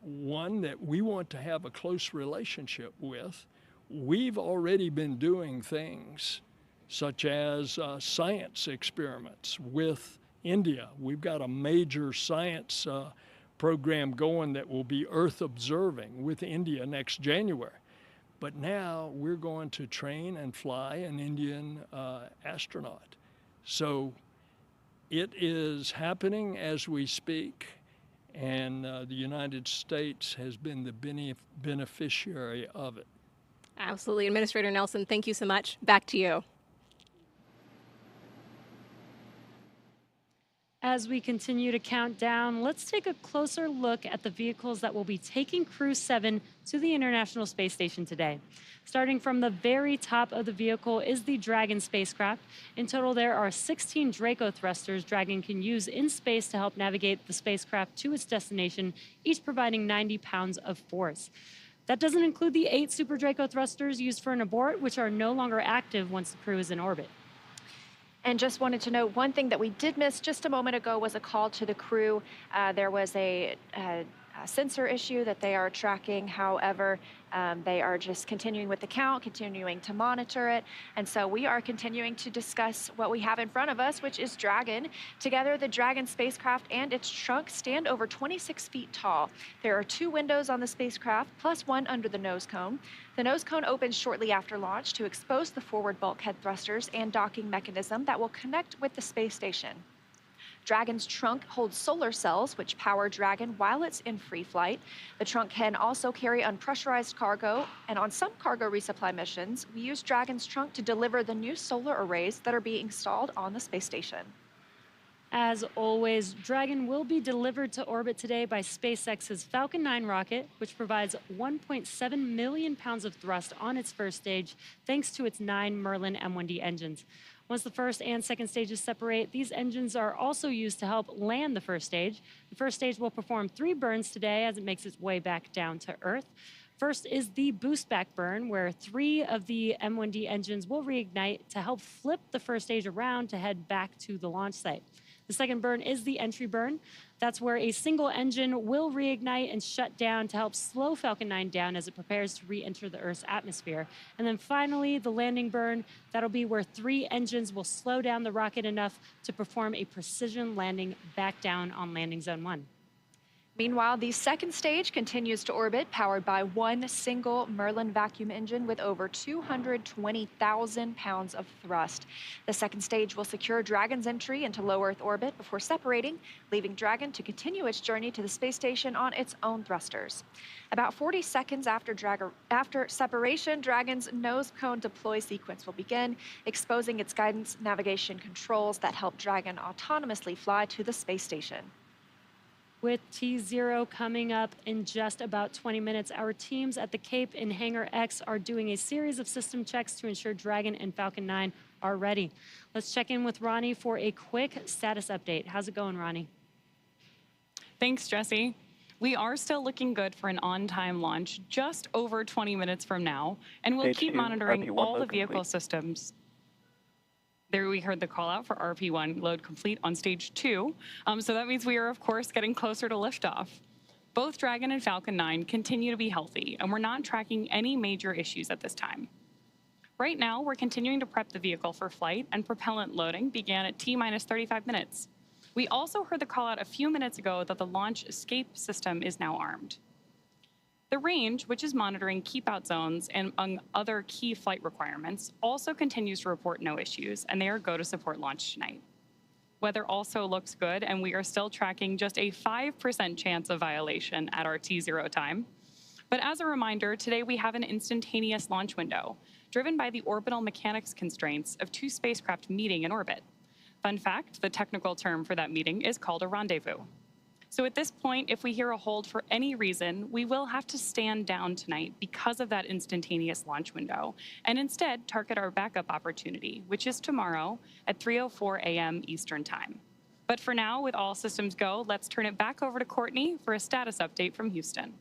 one that we want to have a close relationship with. We've already been doing things such as science experiments with India. We've got a major science program going that will be Earth observing with India next January. But now we're going to train and fly an Indian astronaut. So it is happening as we speak, and the United States has been the beneficiary of it. Absolutely. Administrator Nelson, thank you so much. Back to you. As we continue to count down, let's take a closer look at the vehicles that will be taking Crew-7 to the International Space Station today. Starting from the very top of the vehicle is the Dragon spacecraft. In total, there are 16 Draco thrusters Dragon can use in space to help navigate the spacecraft to its destination, each providing 90 pounds of force. That doesn't include the 8 Super Draco thrusters used for an abort, which are no longer active once the crew is in orbit. And just wanted to note, one thing that we did miss just a moment ago was a call to the crew. There was a sensor issue that they are tracking. However, they are just continuing with the count, continuing to monitor it. And so we are continuing to discuss what we have in front of us, which is Dragon. Together, the Dragon spacecraft and its trunk stand over 26 feet tall. There are 2 windows on the spacecraft, plus 1 under the nose cone. The nose cone opens shortly after launch to expose the forward bulkhead thrusters and docking mechanism that will connect with the space station. Dragon's trunk holds solar cells, which power Dragon while it's in free flight. The trunk can also carry unpressurized cargo, and on some cargo resupply missions, we use Dragon's trunk to deliver the new solar arrays that are being installed on the space station. As always, Dragon will be delivered to orbit today by SpaceX's Falcon 9 rocket, which provides 1.7 million pounds of thrust on its first stage, thanks to its 9 Merlin M1D engines. Once the first and second stages separate, these engines are also used to help land the first stage. The first stage will perform 3 burns today as it makes its way back down to Earth. First is the boost back burn, where 3 of the M1D engines will reignite to help flip the first stage around to head back to the launch site. The second burn is the entry burn. That's where a single engine will reignite and shut down to help slow Falcon 9 down as it prepares to re-enter the Earth's atmosphere. And then finally, the landing burn. That'll be where 3 engines will slow down the rocket enough to perform a precision landing back down on landing zone 1. Meanwhile, the second stage continues to orbit, powered by 1 single Merlin vacuum engine with over 220,000 pounds of thrust. The second stage will secure Dragon's entry into low Earth orbit before separating, leaving Dragon to continue its journey to the space station on its own thrusters. About 40 seconds after separation, Dragon's nose cone deploy sequence will begin, exposing its guidance navigation controls that help Dragon autonomously fly to the space station. With T0 coming up in just about 20 minutes, our teams at the Cape in Hangar X are doing a series of system checks to ensure Dragon and Falcon 9 are ready. Let's check in with Ronnie for a quick status update. How's it going, Ronnie? Thanks, Jesse. We are still looking good for an on-time launch just over 20 minutes from now, and we'll keep monitoring all the vehicle systems. There we heard the call out for RP1 load complete on stage 2. So that means we are, of course, getting closer to liftoff. Both Dragon and Falcon 9 continue to be healthy, and we're not tracking any major issues at this time. Right now, we're continuing to prep the vehicle for flight, and propellant loading began at T-minus 35 minutes. We also heard the call out a few minutes ago that the launch escape system is now armed. The range, which is monitoring keep-out zones and among other key flight requirements, also continues to report no issues, and they are go to support launch tonight. Weather also looks good, and we are still tracking just a 5% chance of violation at our T0 time. But as a reminder, today we have an instantaneous launch window, driven by the orbital mechanics constraints of 2 spacecraft meeting in orbit. Fun fact, the technical term for that meeting is called a rendezvous. So at this point, if we hear a hold for any reason, we will have to stand down tonight because of that instantaneous launch window, and instead target our backup opportunity, which is tomorrow at 3:04 a.m. Eastern Time. But for now, with all systems go, let's turn it back over to Courtney for a status update from Houston.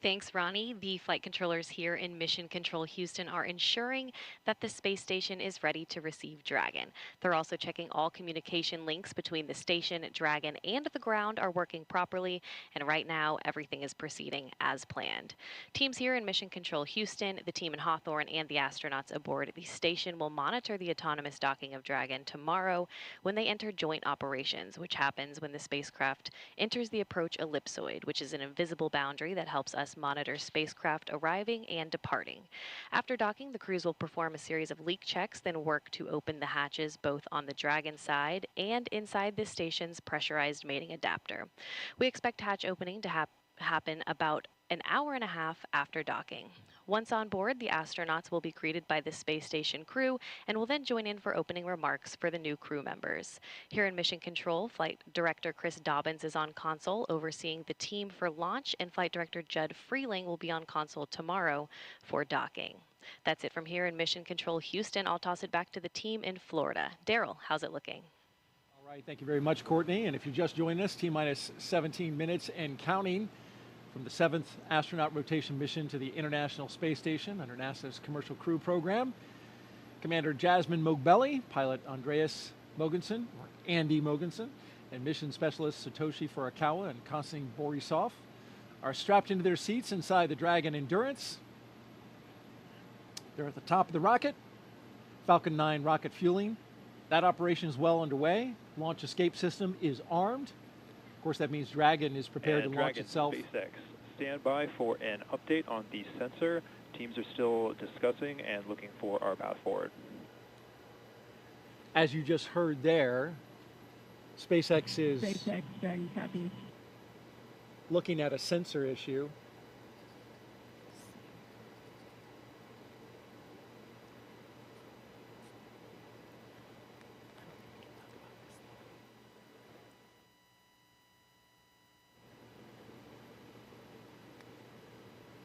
Thanks, Ronnie. The flight controllers here in Mission Control Houston are ensuring that the space station is ready to receive Dragon. They're also checking all communication links between the station, Dragon, and the ground are working properly, and right now everything is proceeding as planned. Teams here in Mission Control Houston, the team in Hawthorne, and the astronauts aboard the station will monitor the autonomous docking of Dragon tomorrow when they enter joint operations, which happens when the spacecraft enters the approach ellipsoid, which is an invisible boundary that helps us monitor spacecraft arriving and departing. After docking, the crews will perform a series of leak checks, then work to open the hatches both on the Dragon side and inside the station's pressurized mating adapter. We expect hatch opening to happen about an hour and a half after docking. Once on board, the astronauts will be greeted by the space station crew and will then join in for opening remarks for the new crew members. Here in Mission Control, Flight Director Chris Dobbins is on console overseeing the team for launch, and Flight Director Judd Freeling will be on console tomorrow for docking. That's it from here in Mission Control Houston. I'll toss it back to the team in Florida. Daryl, how's it looking? All right, thank you very much, Courtney. And if you just joined us, T-minus 17 minutes and counting from the 7th astronaut rotation mission to the International Space Station under NASA's Commercial Crew program. Commander Jasmin Moghbeli, pilot Andreas Mogensen, or Andy Mogensen, and mission specialists Satoshi Furukawa and Konstantin Borisov are strapped into their seats inside the Dragon Endurance. They're at the top of the rocket. Falcon 9 rocket fueling. That operation is well underway. Launch escape system is armed. Of course, that means Dragon is prepared to launch itself. SpaceX, stand by for an update on the sensor. Teams are still discussing and looking for our path forward. As you just heard there, SpaceX is Dragon copy. looking at a sensor issue.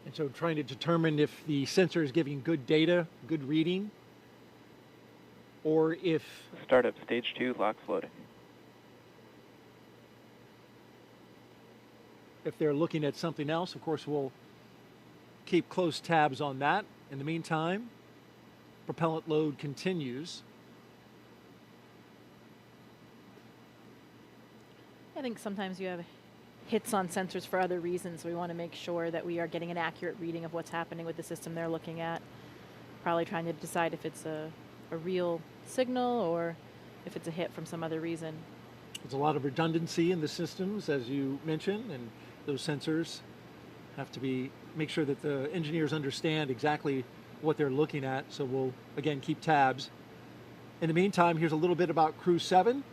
And so trying to determine if the sensor is giving good data, good reading, or if... Startup stage 2, locks loading. If they're looking at something else. Of course, we'll keep close tabs on that. In the meantime, propellant load continues. I think sometimes you have hits on sensors for other reasons. We want to make sure that we are getting an accurate reading of what's happening with the system they're looking at. Probably trying to decide if it's a real signal or if it's a hit from some other reason. There's a lot of redundancy in the systems, as you mentioned, and those sensors have to make sure that the engineers understand exactly what they're looking at. So we'll, again, keep tabs. In the meantime, here's a little bit about Crew-7.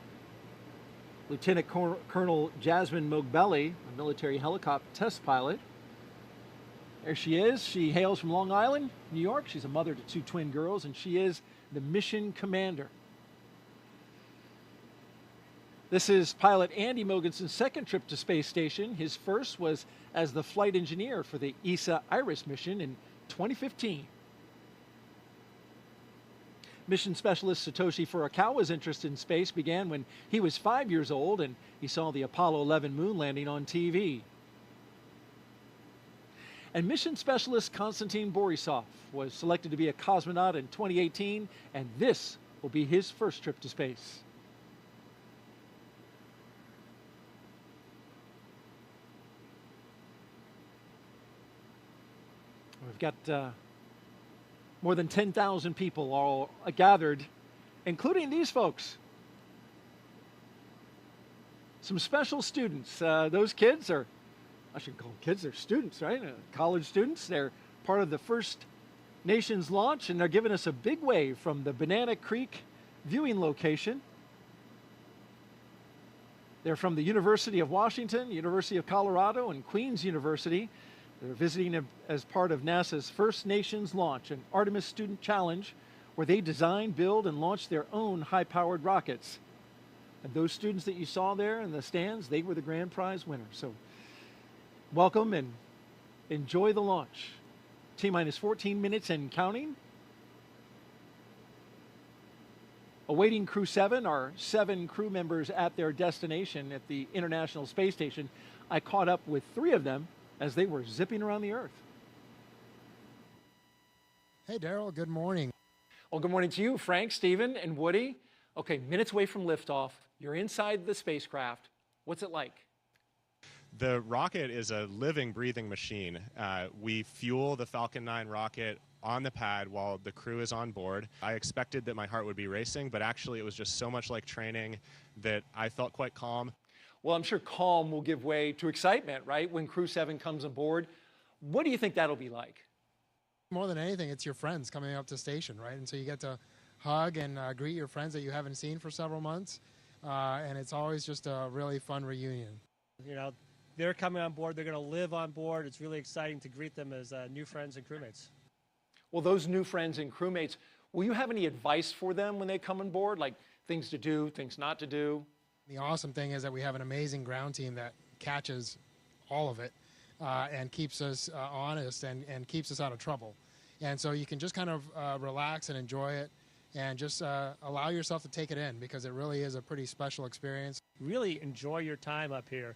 Lieutenant Colonel Jasmin Moghbeli, a military helicopter test pilot. There she is. She hails from Long Island, New York. She's a mother to 2 twin girls, and she is the mission commander. This is pilot Andy Mogensen's second trip to space station. His first was as the flight engineer for the ESA IRIS mission in 2015. Mission specialist Satoshi Furukawa's interest in space began when he was 5 years old and he saw the Apollo 11 moon landing on TV. And mission specialist Konstantin Borisov was selected to be a cosmonaut in 2018, and this will be his first trip to space. We've got more than 10,000 people all gathered, including these folks. Some special students. Those kids are, I should call them kids, they're students, right? College students. They're part of the First Nations launch, and they're giving us a big wave from the Banana Creek viewing location. They're from the University of Washington, University of Colorado, and Queen's University. They're visiting as part of NASA's First Nations launch, an Artemis Student Challenge, where they design, build, and launch their own high-powered rockets. And those students that you saw there in the stands, they were the grand prize winners. So welcome and enjoy the launch. T-minus 14 minutes and counting. Awaiting Crew-7 are 7 crew members at their destination at the International Space Station. I caught up with 3 of them as they were zipping around the Earth. Hey, Daryl, good morning. Well, good morning to you, Frank, Stephen, and Woody. Okay, minutes away from liftoff. You're inside the spacecraft. What's it like? The rocket is a living, breathing machine. We fuel the Falcon 9 rocket on the pad while the crew is on board. I expected that my heart would be racing, but actually it was just so much like training that I felt quite calm. Well, I'm sure calm will give way to excitement, right, when Crew-7 comes aboard. What do you think that'll be like? More than anything, it's your friends coming up to station, right? And so you get to hug and greet your friends that you haven't seen for several months. And it's always just a really fun reunion. You know, they're coming on board. They're going to live on board. It's really exciting to greet them as new friends and crewmates. Well, those new friends and crewmates, will you have any advice for them when they come on board, like things to do, things not to do? The awesome thing is that we have an amazing ground team that catches all of it and keeps us honest and keeps us out of trouble. And so you can just kind of relax and enjoy it and just allow yourself to take it in, because it really is a pretty special experience. Really enjoy your time up here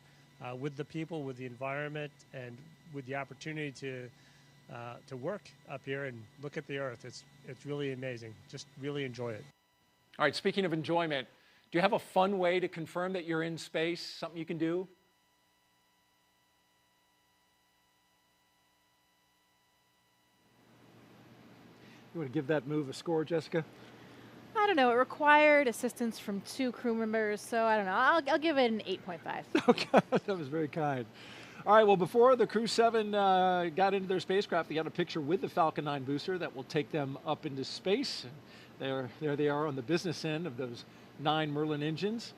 with the people, with the environment, and with the opportunity to work up here and look at the Earth. It's really amazing. Just really enjoy it. All right, speaking of enjoyment, Do you have a fun way to confirm that you're in space, something you can do? You want to give that move a score, Jessica? I don't know. It required assistance from 2 crew members, so I don't know. I'll give it an 8.5. Okay, that was very kind. All right, well, before the Crew-7 got into their spacecraft, they got a picture with the Falcon 9 booster that will take them up into space. There they are on the business end of those 9 Merlin engines.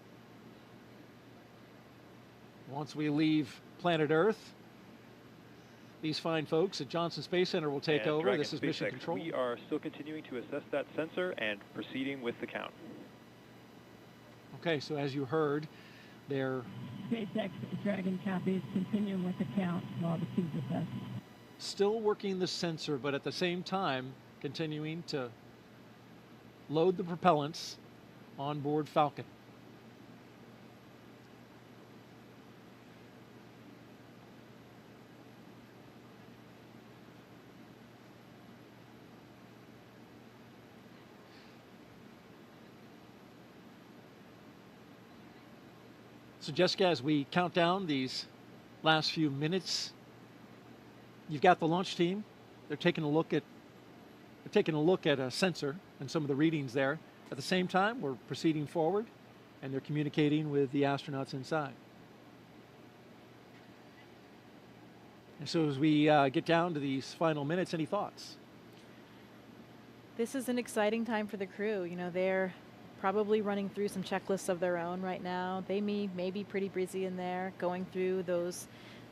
Once we leave planet Earth, these fine folks at Johnson Space Center will take over. Dragon This is Mission SpaceX, Control. We are still continuing to assess that sensor and proceeding with the count. Okay, so as you heard, they're SpaceX Dragon copies, continuing with the count while the tubes assess. still working the sensor, but at the same time continuing to load the propellants on board Falcon. So Jessica, as we count down these last few minutes, you've got the launch team. They're taking a look at a sensor and some of the readings there. At the same time, we're proceeding forward, and they're communicating with the astronauts inside. And so as we get down to these final minutes, any thoughts? This is an exciting time for the crew. You know, they're probably running through some checklists of their own right now. They may be pretty busy in there, going through those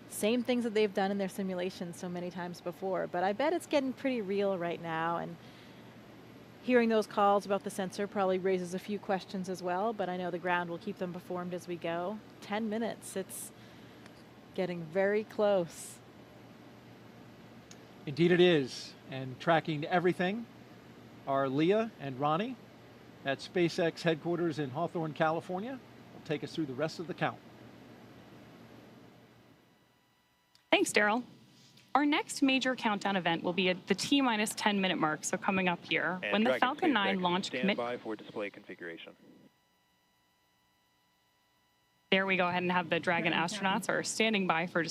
same things that they've done in their simulations so many times before. But I bet it's getting pretty real right now, and hearing those calls about the sensor probably raises a few questions as well, but I know the ground will keep them informed as we go. 10 minutes, it's getting very close. Indeed it is. And tracking everything are Leah and Ronnie at SpaceX headquarters in Hawthorne, California. Will take us through the rest of the count. Thanks, Daryl. Our next major countdown event will be at the T-minus 10-minute mark, so coming up here, And when the Dragon Falcon 9 SpaceX, launch stand by for display configuration. There we go ahead and have the Dragon astronauts are standing by for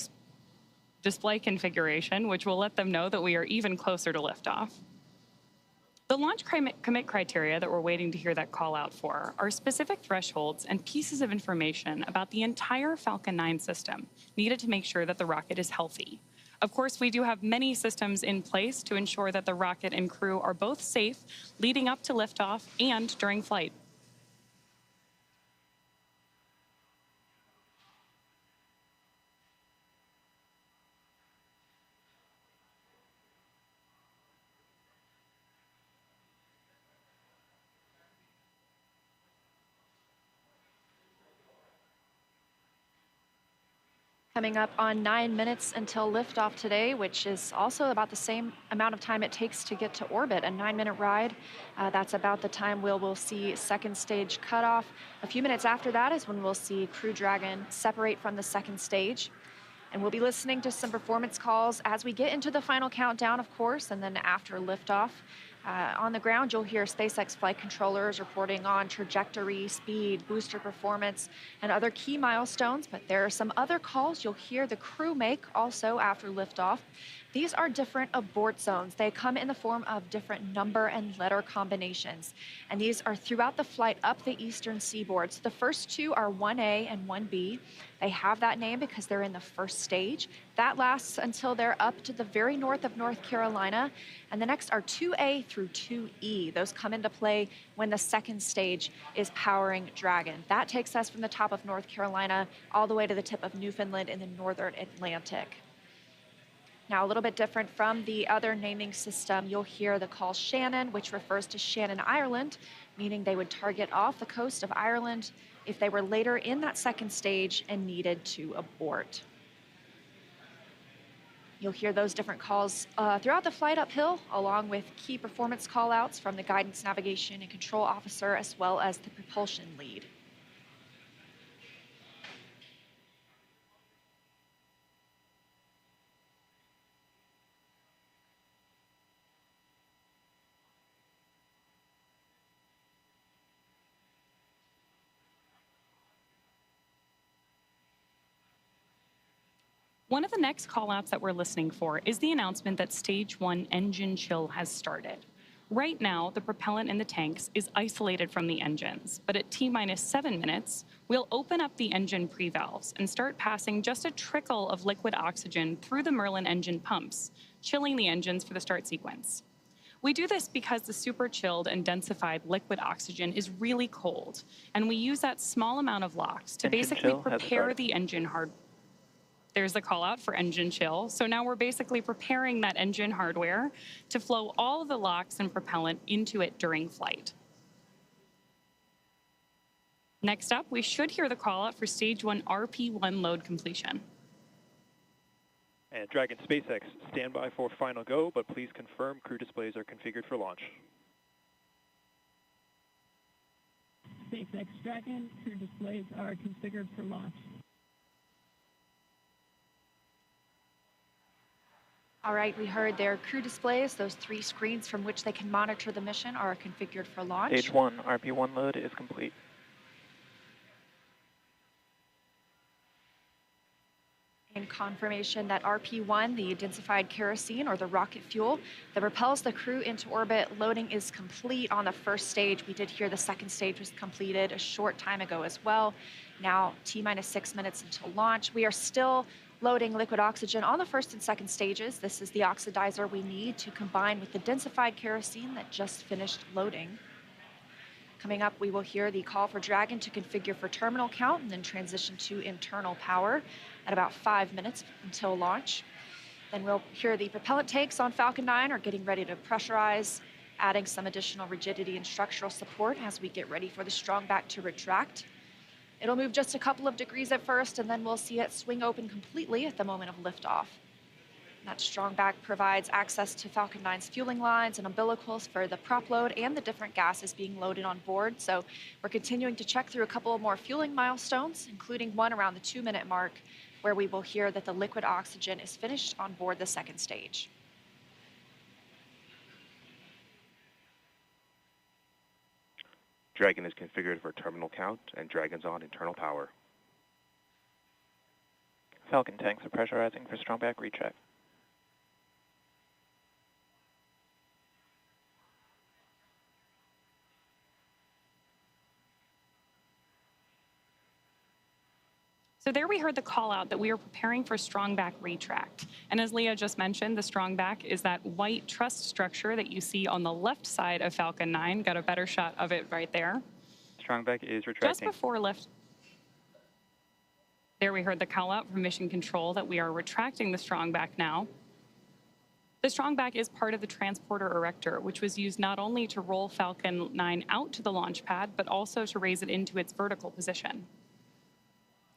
display configuration, which will let them know that we are even closer to liftoff. The launch commit criteria that we're waiting to hear that call out for are specific thresholds and pieces of information about the entire Falcon 9 system needed to make sure that the rocket is healthy. Of course, we do have many systems in place to ensure that the rocket and crew are both safe leading up to liftoff and during flight. Coming up on 9 minutes until liftoff today, which is also about the same amount of time it takes to get to orbit, a 9-minute ride. That's about the time we'll see second stage cutoff. A few minutes after that is when we'll see Crew Dragon separate from the second stage. And we'll be listening to some performance calls as we get into the final countdown, of course, and then after liftoff. On the ground, you'll hear SpaceX flight controllers reporting on trajectory, speed, booster performance, and other key milestones. But there are some other calls you'll hear the crew make also after liftoff. These are different abort zones. They come in the form of different number and letter combinations. And these are throughout the flight up the eastern seaboard. So the first two are 1A and 1B. They have that name because they're in the first stage. That lasts until they're up to the very north of North Carolina. And the next are 2A through 2E. Those come into play when the second stage is powering Dragon. That takes us from the top of North Carolina all the way to the tip of Newfoundland in the northern Atlantic. Now, a little bit different from the other naming system, you'll hear the call Shannon, which refers to Shannon, Ireland, meaning they would target off the coast of Ireland if they were later in that second stage and needed to abort. You'll hear those different calls throughout the flight uphill, along with key performance callouts from the guidance, navigation, and control officer, as well as the propulsion lead. One of the next callouts that we're listening for is the announcement that Stage 1 engine chill has started. Right now, the propellant in the tanks is isolated from the engines, but at T-minus 7 minutes, we'll open up the engine pre-valves and start passing just a trickle of liquid oxygen through the Merlin engine pumps, chilling the engines for the start sequence. We do this because the super chilled and densified liquid oxygen is really cold, and we use that small amount of LOX to basically prepare the engine hardware. There's the call out for engine chill. So now we're basically preparing that engine hardware to flow all of the LOX and propellant into it during flight. Next up, we should hear the call out for Stage 1 RP1 load completion. And Dragon SpaceX, stand by for final go, but please confirm crew displays are configured for launch. SpaceX Dragon, crew displays are configured for launch. All right, we heard their crew displays. Those 3 screens from which they can monitor the mission are configured for launch. Stage 1 RP1 load is complete. In confirmation that RP1, the densified kerosene or the rocket fuel that propels the crew into orbit, loading is complete on the first stage. We did hear the second stage was completed a short time ago as well. Now T-minus 6 minutes until launch. We are still loading liquid oxygen on the first and second stages. This is the oxidizer we need to combine with the densified kerosene that just finished loading. Coming up, we will hear the call for Dragon to configure for terminal count and then transition to internal power at about 5 minutes until launch. Then we'll hear the propellant tanks on Falcon 9 are getting ready to pressurize, adding some additional rigidity and structural support as we get ready for the strong back to retract. It'll move just a couple of degrees at first, and then we'll see it swing open completely at the moment of liftoff. That strong back provides access to Falcon 9's fueling lines and umbilicals for the prop load and the different gases being loaded on board. So we're continuing to check through a couple of more fueling milestones, including one around the 2-minute mark, where we will hear that the liquid oxygen is finished on board the second stage. Dragon is configured for terminal count, and Dragon's on internal power. Falcon tanks are pressurizing for strong back recheck. So there we heard the call out that we are preparing for strong back retract. And as Leah just mentioned, the strong back is that white truss structure that you see on the left side of Falcon 9. Got a better shot of it right there. Strong back is retracting. Just before lift. There we heard the call out from mission control that we are retracting the strong back now. The strong back is part of the transporter erector, which was used not only to roll Falcon 9 out to the launch pad, but also to raise it into its vertical position.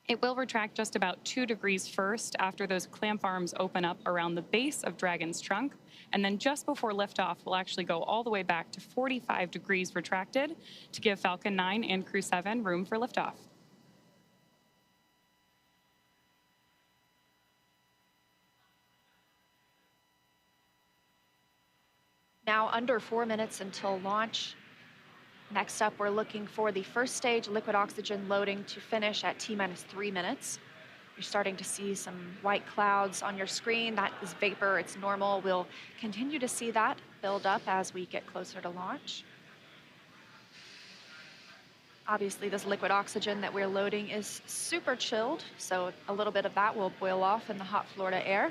It will retract just about 2 degrees first after those clamp arms open up around the base of Dragon's trunk, and then just before liftoff, we'll actually go all the way back to 45 degrees retracted to give Falcon 9 and Crew-7 room for liftoff. Now under 4 minutes until launch. Next up, we're looking for the first stage liquid oxygen loading to finish at T-minus 3 minutes. You're starting to see some white clouds on your screen. That is vapor, it's normal. We'll continue to see that build up as we get closer to launch. Obviously, this liquid oxygen that we're loading is super chilled, so a little bit of that will boil off in the hot Florida air.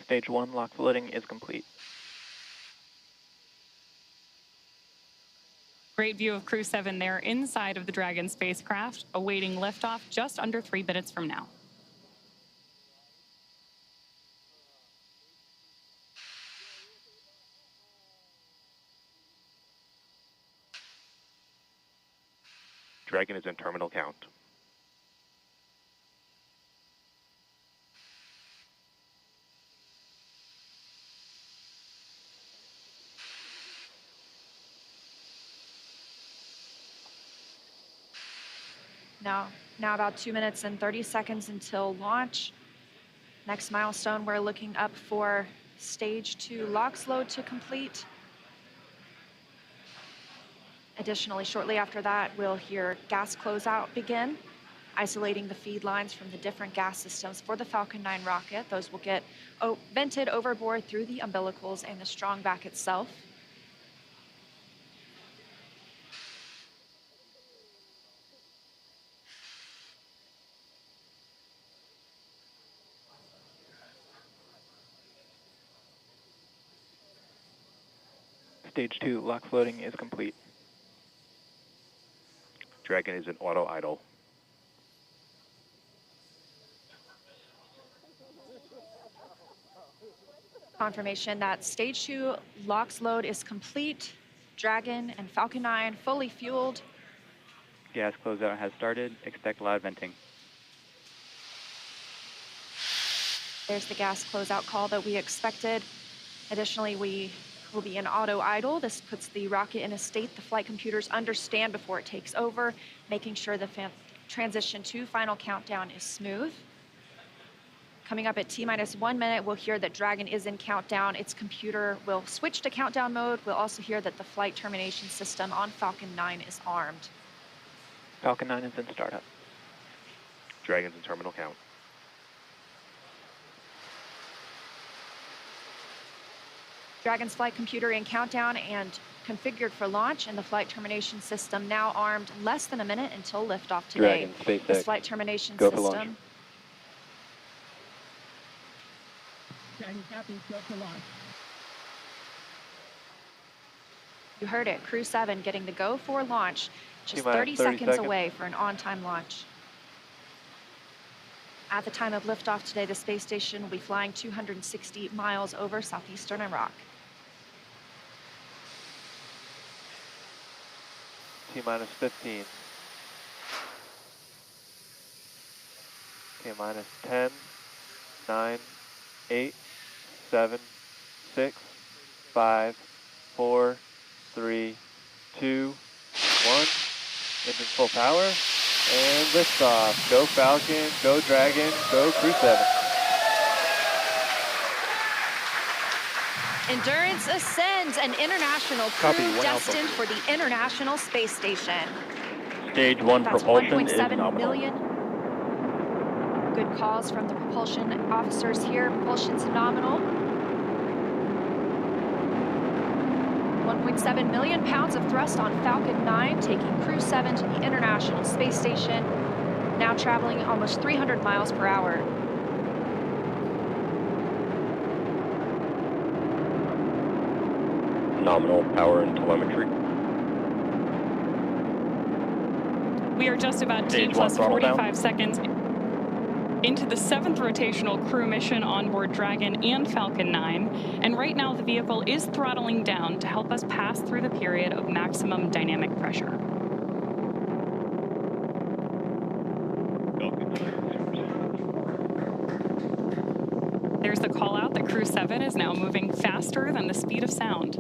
Stage 1 LOX loading is complete. Great view of Crew-7 there inside of the Dragon spacecraft, awaiting liftoff just under 3 minutes from now. Dragon is in terminal count. Now about 2 minutes and 30 seconds until launch. Next milestone, we're looking up for stage 2 LOX load to complete. Additionally, shortly after that, we'll hear gas closeout begin, isolating the feed lines from the different gas systems for the Falcon 9 rocket. Those will get vented overboard through the umbilicals and the strong back itself. Stage 2 LOX loading is complete. Dragon is in auto idle. Confirmation that stage 2 LOX load is complete. Dragon and Falcon 9 fully fueled. Gas closeout has started. Expect loud venting. There's the gas closeout call that we expected. Additionally, we will be in auto idle. This puts the rocket in a state the flight computers understand before it takes over, making sure the transition to final countdown is smooth. Coming up at T-minus 1 minute, we'll hear that Dragon is in countdown. Its computer will switch to countdown mode. We'll also hear that the flight termination system on Falcon 9 is armed. Falcon 9 is in startup. Dragon's in terminal count. Dragon's flight computer in countdown and configured for launch, and the flight termination system now armed. Less than a minute until liftoff today. Dragon, SpaceX, this flight termination go for system. launch. Dragon copies, go for launch. You heard it, Crew-7 getting the go for launch, just T-minus 30 seconds away for an on-time launch. At the time of liftoff today, the space station will be flying 260 miles over southeastern Iraq. T-minus 15. T-minus 10, 9, 8, 7, 6, 5, 4, 3, 2, 1. Engine full power, and liftoff. Go Falcon, go Dragon, go Crew-7. Endurance ascends, an international Copy, crew 1 destined Alpha. for the International Space Station. Stage 1 That's propulsion is 1.7 nominal. million. Good calls from the propulsion officers here. Propulsion's nominal. 1.7 million pounds of thrust on Falcon 9, taking Crew-7 to the International Space Station, now traveling almost 300 miles per hour. Nominal power and telemetry. We are just about T Stage 1 plus throttle down. 45 seconds into the 7th rotational crew mission on board Dragon and Falcon 9, and right now the vehicle is throttling down to help us pass through the period of maximum dynamic pressure. There's the call out that Crew-7 is now moving faster than the speed of sound.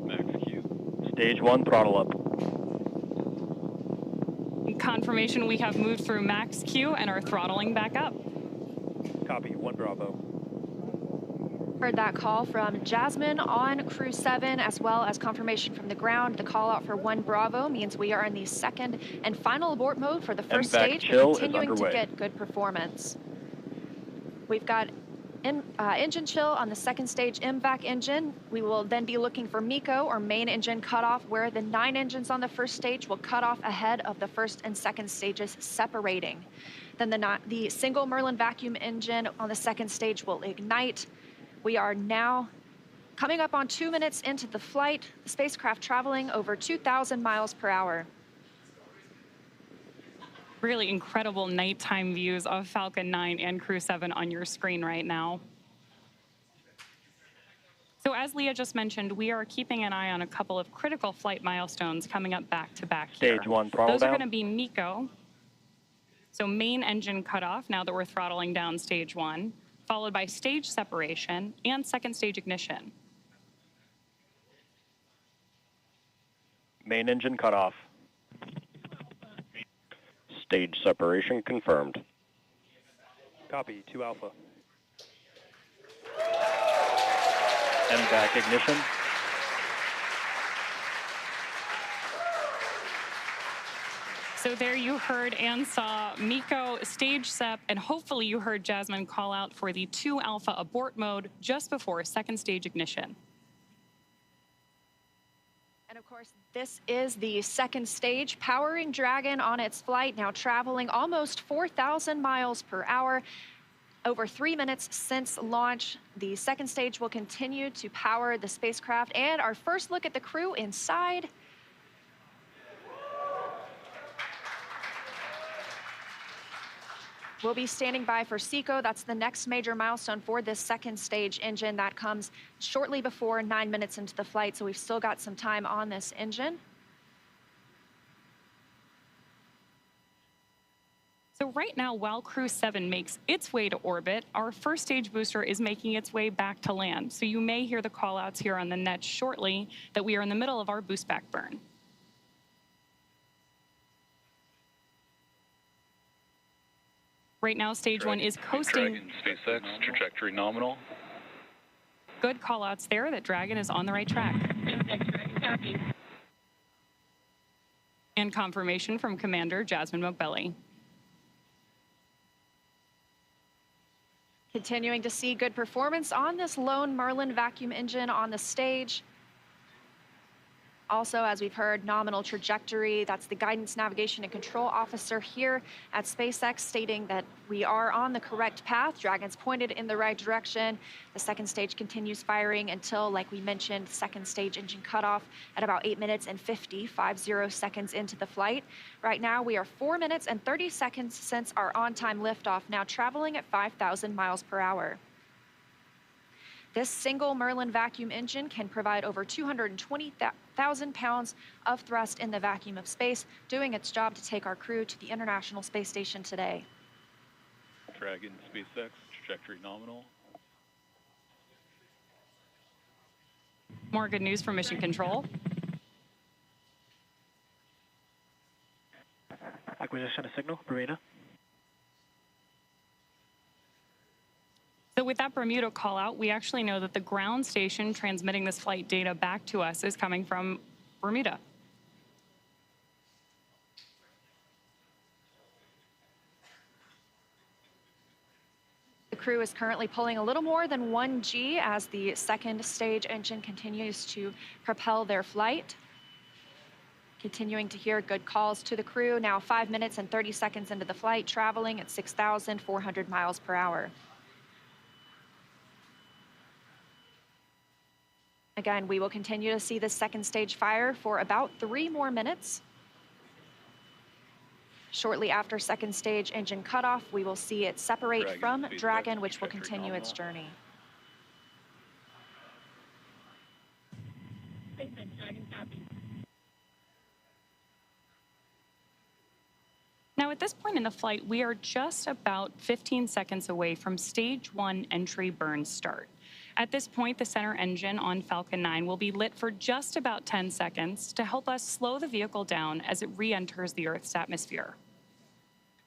Max Q. Stage 1 throttle up. Confirmation we have moved through max Q and are throttling back up. Copy, 1 Bravo. Heard that call from Jasmin on Crew-7, as well as confirmation from the ground. The call out for 1 Bravo means we are in the second and final abort mode for the first MVAC stage, chill is continuing to underway. get good performance. We've got engine chill on the second stage MVAC engine. We will then be looking for MECO, or main engine cutoff, where the 9 engines on the first stage will cut off ahead of the first and second stages, separating. Then the single Merlin vacuum engine on the second stage will ignite. We are now coming up on 2 minutes into the flight, the spacecraft traveling over 2,000 miles per hour. Really incredible nighttime views of Falcon 9 and Crew-7 on your screen right now. So as Leah just mentioned, we are keeping an eye on a couple of critical flight milestones coming up back to back here. Stage 1 throttle Those down. are going to be MECO, so main engine cutoff now that we're throttling down stage 1, followed by stage separation and second stage ignition. Main engine cutoff. Stage separation confirmed. Copy, 2 Alpha. MVAC ignition. So there you heard and saw Miko stage SEP, and hopefully you heard Jasmin call out for the 2 Alpha abort mode just before second stage ignition. And of course, this is the second stage, powering Dragon on its flight, now traveling almost 4,000 miles per hour. Over 3 minutes since launch, the second stage will continue to power the spacecraft. And our first look at the crew inside. We'll be standing by for SECO. That's the next major milestone for this second stage engine. That comes shortly before 9 minutes into the flight, so we've still got some time on this engine. So right now, while Crew-7 makes its way to orbit, our first stage booster is making its way back to land. So you may hear the call-outs here on the net shortly that we are in the middle of our boost back burn. Right now, stage 1 is coasting. Dragon, SpaceX, trajectory nominal. Good call-outs there that Dragon is on the right track. And confirmation from Commander Jasmin Moghbeli. Continuing to see good performance on this lone Merlin vacuum engine on the stage. Also, as we've heard, nominal trajectory. That's the guidance, navigation, and control officer here at SpaceX stating that we are on the correct path. Dragon's pointed in the right direction. The second stage continues firing until, like we mentioned, second stage engine cutoff at about 8 minutes and 50 seconds into the flight. Right now, we are 4 minutes and 30 seconds since our on-time liftoff, now traveling at 5,000 miles per hour. This single Merlin vacuum engine can provide over 220,000 pounds of thrust in the vacuum of space, doing its job to take our crew to the International Space Station today. Dragon, SpaceX, trajectory nominal. More good news from Mission Control. Acquisition of signal, Bermuda. So with that Bermuda call out, we actually know that the ground station transmitting this flight data back to us is coming from Bermuda. The crew is currently pulling a little more than 1 G as the second stage engine continues to propel their flight. Continuing to hear good calls to the crew, now 5 minutes and 30 seconds into the flight, traveling at 6,400 miles per hour. Again, we will continue to see the second stage fire for about 3 more minutes. Shortly after second stage engine cutoff, we will see it separate from Dragon, which will continue its journey. Now, at this point in the flight, we are just about 15 seconds away from stage 1 entry burn start. At this point, the center engine on Falcon 9 will be lit for just about 10 seconds to help us slow the vehicle down as it re-enters the Earth's atmosphere.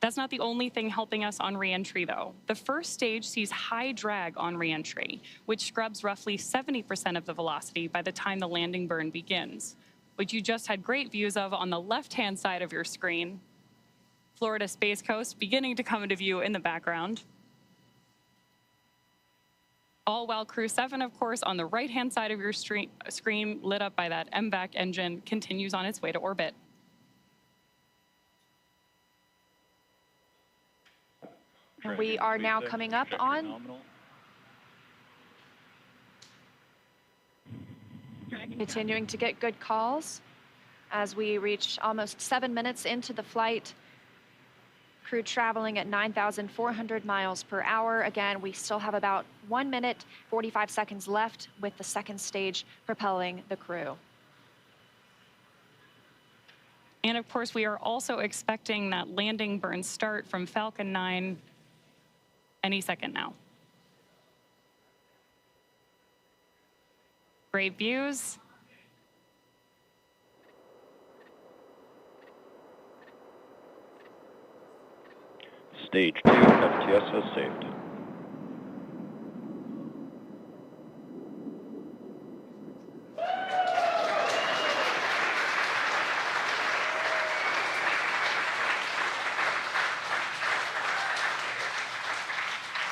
That's not the only thing helping us on re-entry, though. The first stage sees high drag on re-entry, which scrubs roughly 70% of the velocity by the time the landing burn begins, which you just had great views of on the left-hand side of your screen. Florida Space Coast beginning to come into view in the background. All while Crew-7, of course, on the right-hand side of your screen, lit up by that MVAC engine, continues on its way to orbit. And we are now coming up on continuing to get good calls as we reach almost 7 minutes into the flight. Crew traveling at 9,400 miles per hour. Again, we still have about 1 minute, 45 seconds left with the second stage propelling the crew. And of course, we are also expecting that landing burn start from Falcon 9 any second now. Great views. Stage 2 FTS has saved.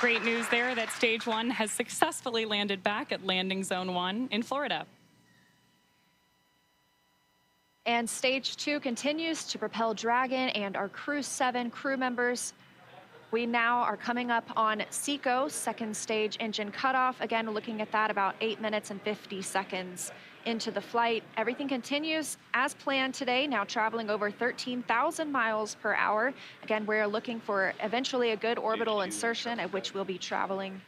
Great news there that Stage 1 has successfully landed back at Landing Zone 1 in Florida. And Stage 2 continues to propel Dragon and our Crew-7 crew members. We now are coming up on SECO, second stage engine cutoff. Again, looking at that about 8 minutes and 50 seconds into the flight. Everything continues as planned today, now traveling over 13,000 miles per hour. Again, we're looking for eventually a good orbital insertion at which we'll be traveling.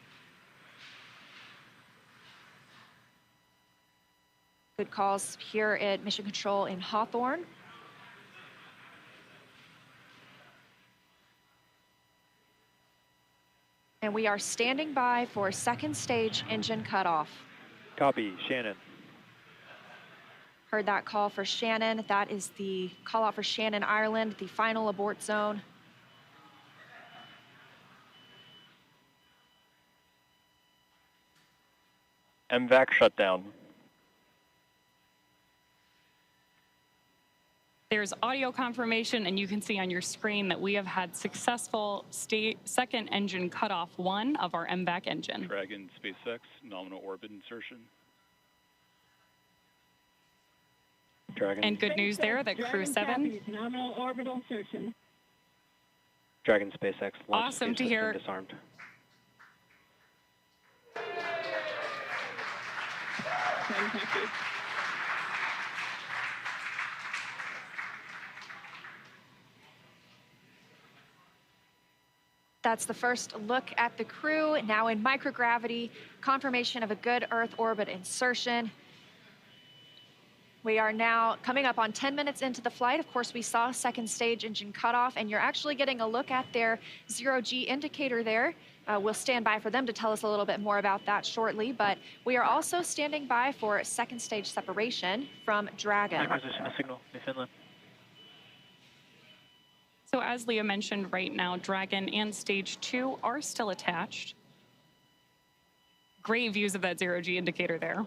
Good calls here at Mission Control in Hawthorne. And we are standing by for second stage engine cutoff. Copy, Shannon. Heard that call for Shannon. That is the call out for Shannon, Ireland, the final abort zone. MVAC shutdown. There's audio confirmation, and you can see on your screen that we have had successful second engine cutoff 1 of our MVAC engine. Dragon SpaceX nominal orbit insertion. Dragon. And good news there that Crew-7. Nominal orbital insertion. Dragon SpaceX launch Awesome to hear. Disarmed. Fantastic. That's the first look at the crew, now in microgravity, confirmation of a good Earth orbit insertion. We are now coming up on 10 minutes into the flight. Of course, we saw second stage engine cutoff, and you're actually getting a look at their zero-G indicator there. We'll stand by for them to tell us a little bit more about that shortly, but we are also standing by for second stage separation from Dragon. Acquisition of signal in Finland. So as Leah mentioned, right now, Dragon and Stage 2 are still attached. Great views of that zero-G indicator there.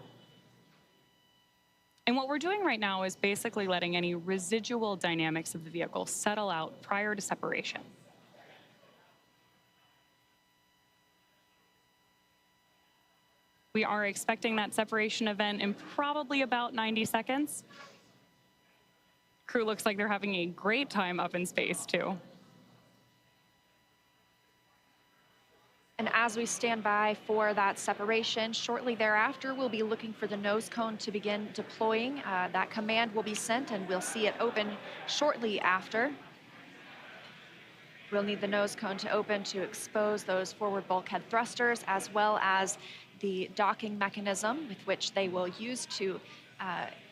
And what we're doing right now is basically letting any residual dynamics of the vehicle settle out prior to separation. We are expecting that separation event in probably about 90 seconds. Crew looks like they're having a great time up in space, too. And as we stand by for that separation, shortly thereafter, we'll be looking for the nose cone to begin deploying. That command will be sent, and we'll see it open shortly after. We'll need the nose cone to open to expose those forward bulkhead thrusters, as well as the docking mechanism with which they will use to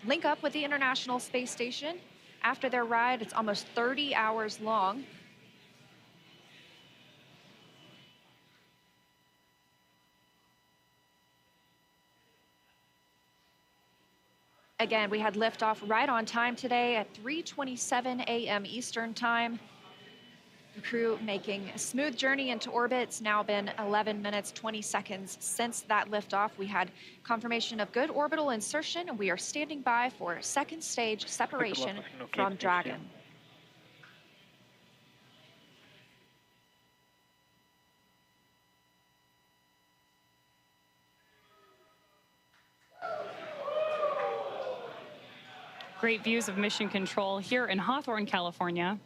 link up with the International Space Station. After their ride, it's almost 30 hours long. Again, we had liftoff right on time today at 3:27 a.m. Eastern Time. The crew making a smooth journey into orbit. It's now been 11 minutes, 20 seconds since that liftoff. We had confirmation of good orbital insertion, and we are standing by for second stage separation from Dragon. Great views of Mission Control here in Hawthorne, California.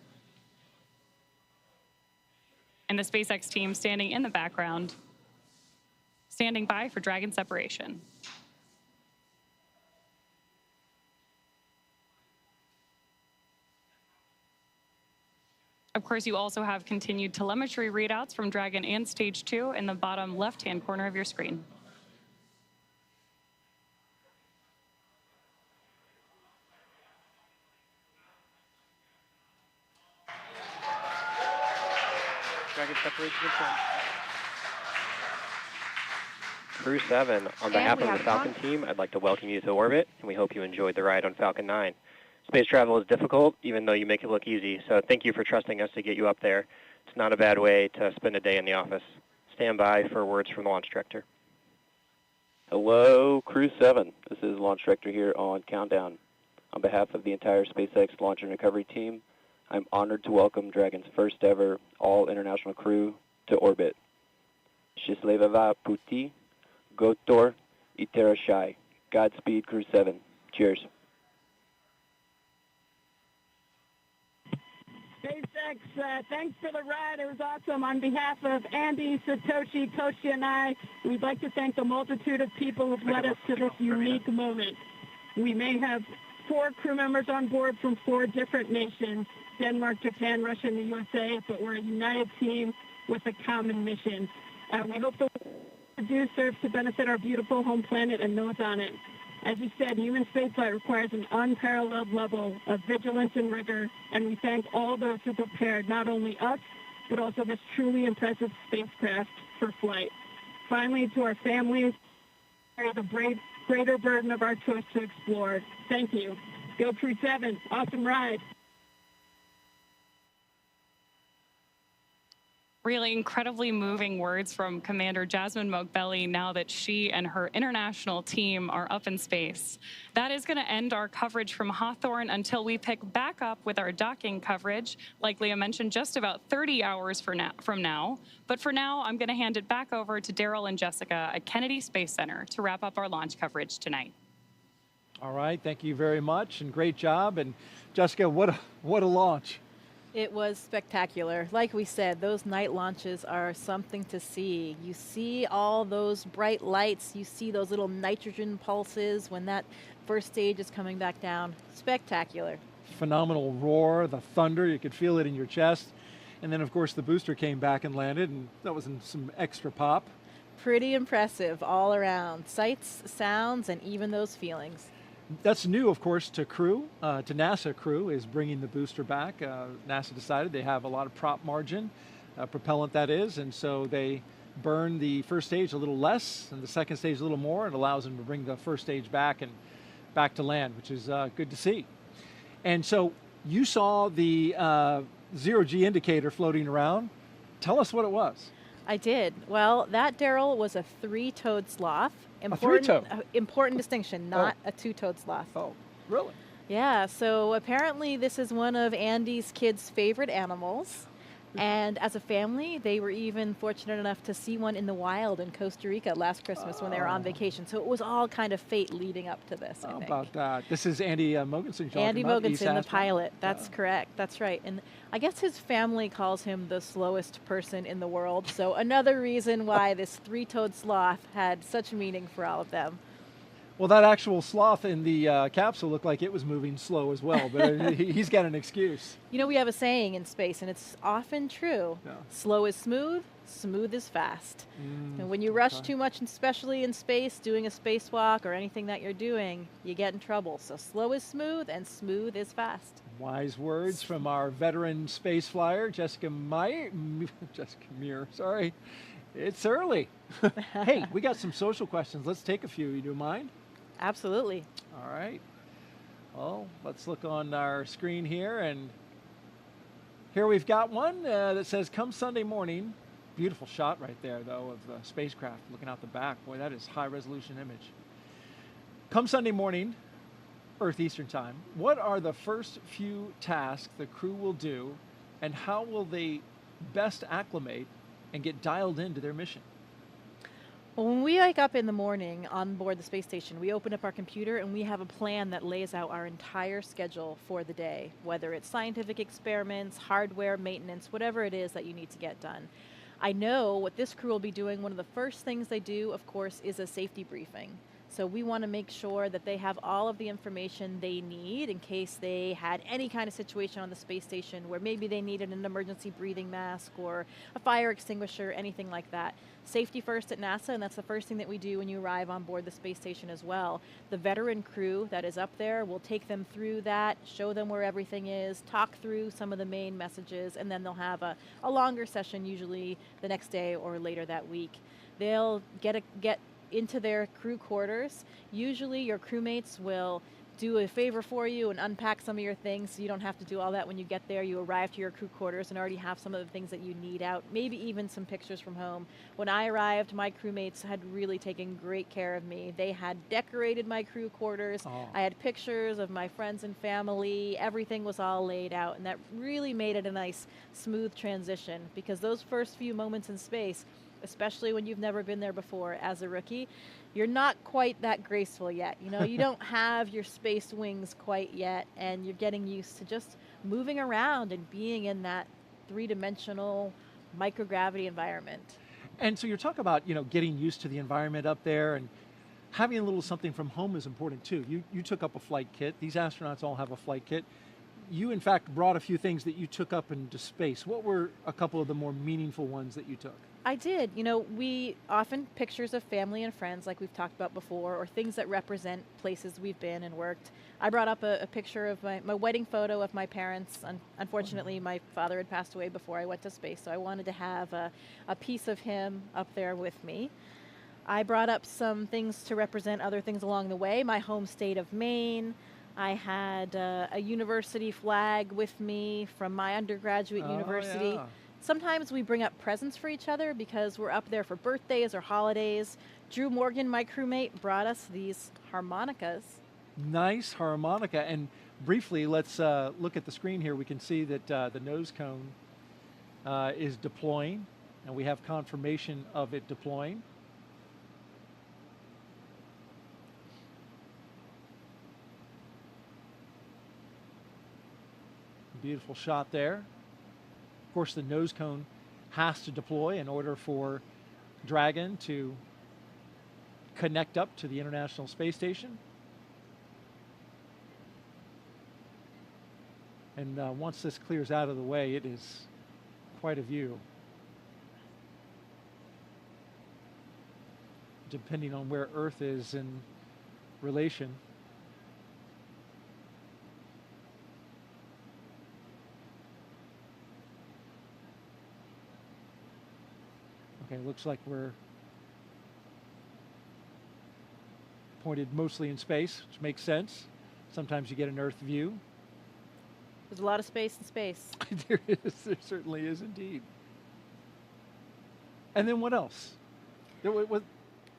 And the SpaceX team standing in the background, standing by for Dragon separation. Of course, you also have continued telemetry readouts from Dragon and Stage 2 in the bottom left-hand corner of your screen. Dragon separation confirmed. Crew-7, on behalf of the Falcon team, I'd like to welcome you to orbit, and we hope you enjoyed the ride on Falcon 9. Space travel is difficult, even though you make it look easy, so thank you for trusting us to get you up there. It's not a bad way to spend a day in the office. Stand by for words from the launch director. Hello, Crew-7. This is Launch Director here on Countdown. On behalf of the entire SpaceX Launch and Recovery team, I'm honored to welcome Dragon's first ever all-international crew to orbit. Счастливого пути, Gotor, Iterashai. Godspeed, Crew-7. Cheers. SpaceX, thanks for the ride. It was awesome. On behalf of Andy, Satoshi, Toshi, and I, we'd like to thank the multitude of people who've led us to this unique moment. We may have 4 crew members on board from 4 different nations, Denmark, Japan, Russia, and the USA, but we're a united team with a common mission. We hope the work we do serves to benefit our beautiful home planet and those on it. As you said, human spaceflight requires an unparalleled level of vigilance and rigor, and we thank all those who prepared not only us, but also this truly impressive spacecraft for flight. Finally, to our families, carry the greater burden of our choice to explore. Thank you. Go Crew-7. Awesome ride. Really incredibly moving words from Commander Jasmin Moghbeli now that she and her international team are up in space. That is going to end our coverage from Hawthorne until we pick back up with our docking coverage, like Leah mentioned, just about 30 hours from now. But for now, I'm going to hand it back over to Daryl and Jessica at Kennedy Space Center to wrap up our launch coverage tonight. All right, thank you very much, and great job. And Jessica, what a launch. It was spectacular. Like we said, those night launches are something to see. You see all those bright lights. You see those little nitrogen pulses when that first stage is coming back down. Spectacular. Phenomenal roar, the thunder, you could feel it in your chest. And then, of course, the booster came back and landed, and that was some extra pop. Pretty impressive all around. Sights, sounds, and even those feelings. That's new, of course, to Crew, to NASA Crew, is bringing the booster back. NASA decided they have a lot of prop margin, propellant that is, and so they burn the first stage a little less and the second stage a little more. It allows them to bring the first stage back and back to land, which is good to see. And so you saw the zero-G indicator floating around. Tell us what it was. I did. Well, that, Daryl, was a 3-toed sloth. Important distinction, not a 2-toed sloth. Oh, really? Yeah, so apparently this is one of Andy's kids' favorite animals. And as a family, they were even fortunate enough to see one in the wild in Costa Rica last Christmas when they were on vacation. So it was all kind of fate leading up to this, I think. How about that? This is Andy Mogensen. Andy Mogensen, the pilot. That's correct. That's right. And I guess his family calls him the slowest person in the world. So another reason why this 3-toed sloth had such meaning for all of them. Well, that actual sloth in the capsule looked like it was moving slow as well, but he's got an excuse. You know, we have a saying in space, and it's often true. Yeah. Slow is smooth, smooth is fast. And when you rush too much, especially in space, doing a spacewalk or anything that you're doing, you get in trouble. So slow is smooth, and smooth is fast. Wise words from our veteran space flyer, Jessica Muir, sorry. It's early. Hey, we got some social questions. Let's take a few. You don't mind? Absolutely. All right. Well, let's look on our screen here, and here we've got one that says, come Sunday morning. Beautiful shot right there, though, of the spacecraft looking out the back. Boy, that is high-resolution image. Come Sunday morning, Earth Eastern Time, what are the first few tasks the crew will do, and how will they best acclimate and get dialed into their mission? Well, when we wake up in the morning on board the space station, we open up our computer and we have a plan that lays out our entire schedule for the day, whether it's scientific experiments, hardware, maintenance, whatever it is that you need to get done. I know what this crew will be doing. One of the first things they do, of course, is a safety briefing. So we want to make sure that they have all of the information they need in case they had any kind of situation on the space station where maybe they needed an emergency breathing mask or a fire extinguisher, anything like that. Safety first at NASA, and that's the first thing that we do when you arrive on board the space station as well. The veteran crew that is up there will take them through that, show them where everything is, talk through some of the main messages, and then they'll have a longer session usually the next day or later that week. They'll get into their crew quarters. Usually your crewmates will do a favor for you and unpack some of your things so you don't have to do all that when you get there. You arrive to your crew quarters and already have some of the things that you need out, maybe even some pictures from home. When I arrived, my crewmates had really taken great care of me. They had decorated my crew quarters. Oh. I had pictures of my friends and family. Everything was all laid out, and that really made it a nice, smooth transition, because those first few moments in space, especially when you've never been there before as a rookie, you're not quite that graceful yet. You know, you don't have your space wings quite yet, and you're getting used to just moving around and being in that three-dimensional microgravity environment. And so you're talking about, you know, getting used to the environment up there, and having a little something from home is important too. You took up a flight kit. These astronauts all have a flight kit. You, in fact, brought a few things that you took up into space. What were a couple of the more meaningful ones that you took? I did. You know, we often pictures of family and friends, like we've talked about before, or things that represent places we've been and worked. I brought up a picture of my wedding photo of my parents. Unfortunately, my father had passed away before I went to space, so I wanted to have a piece of him up there with me. I brought up some things to represent other things along the way. My home state of Maine. I had a university flag with me from my undergraduate university. Yeah. Sometimes we bring up presents for each other because we're up there for birthdays or holidays. Drew Morgan, my crewmate, brought us these harmonicas. Nice harmonica. And briefly, let's look at the screen here. We can see that the nose cone is deploying, and we have confirmation of it deploying. Beautiful shot there. Of course, the nose cone has to deploy in order for Dragon to connect up to the International Space Station. And once this clears out of the way, it is quite a view. Depending on where Earth is in relation. Okay, looks like we're pointed mostly in space, which makes sense. Sometimes you get an Earth view. There's a lot of space in space. There is, there certainly is indeed. And then what else?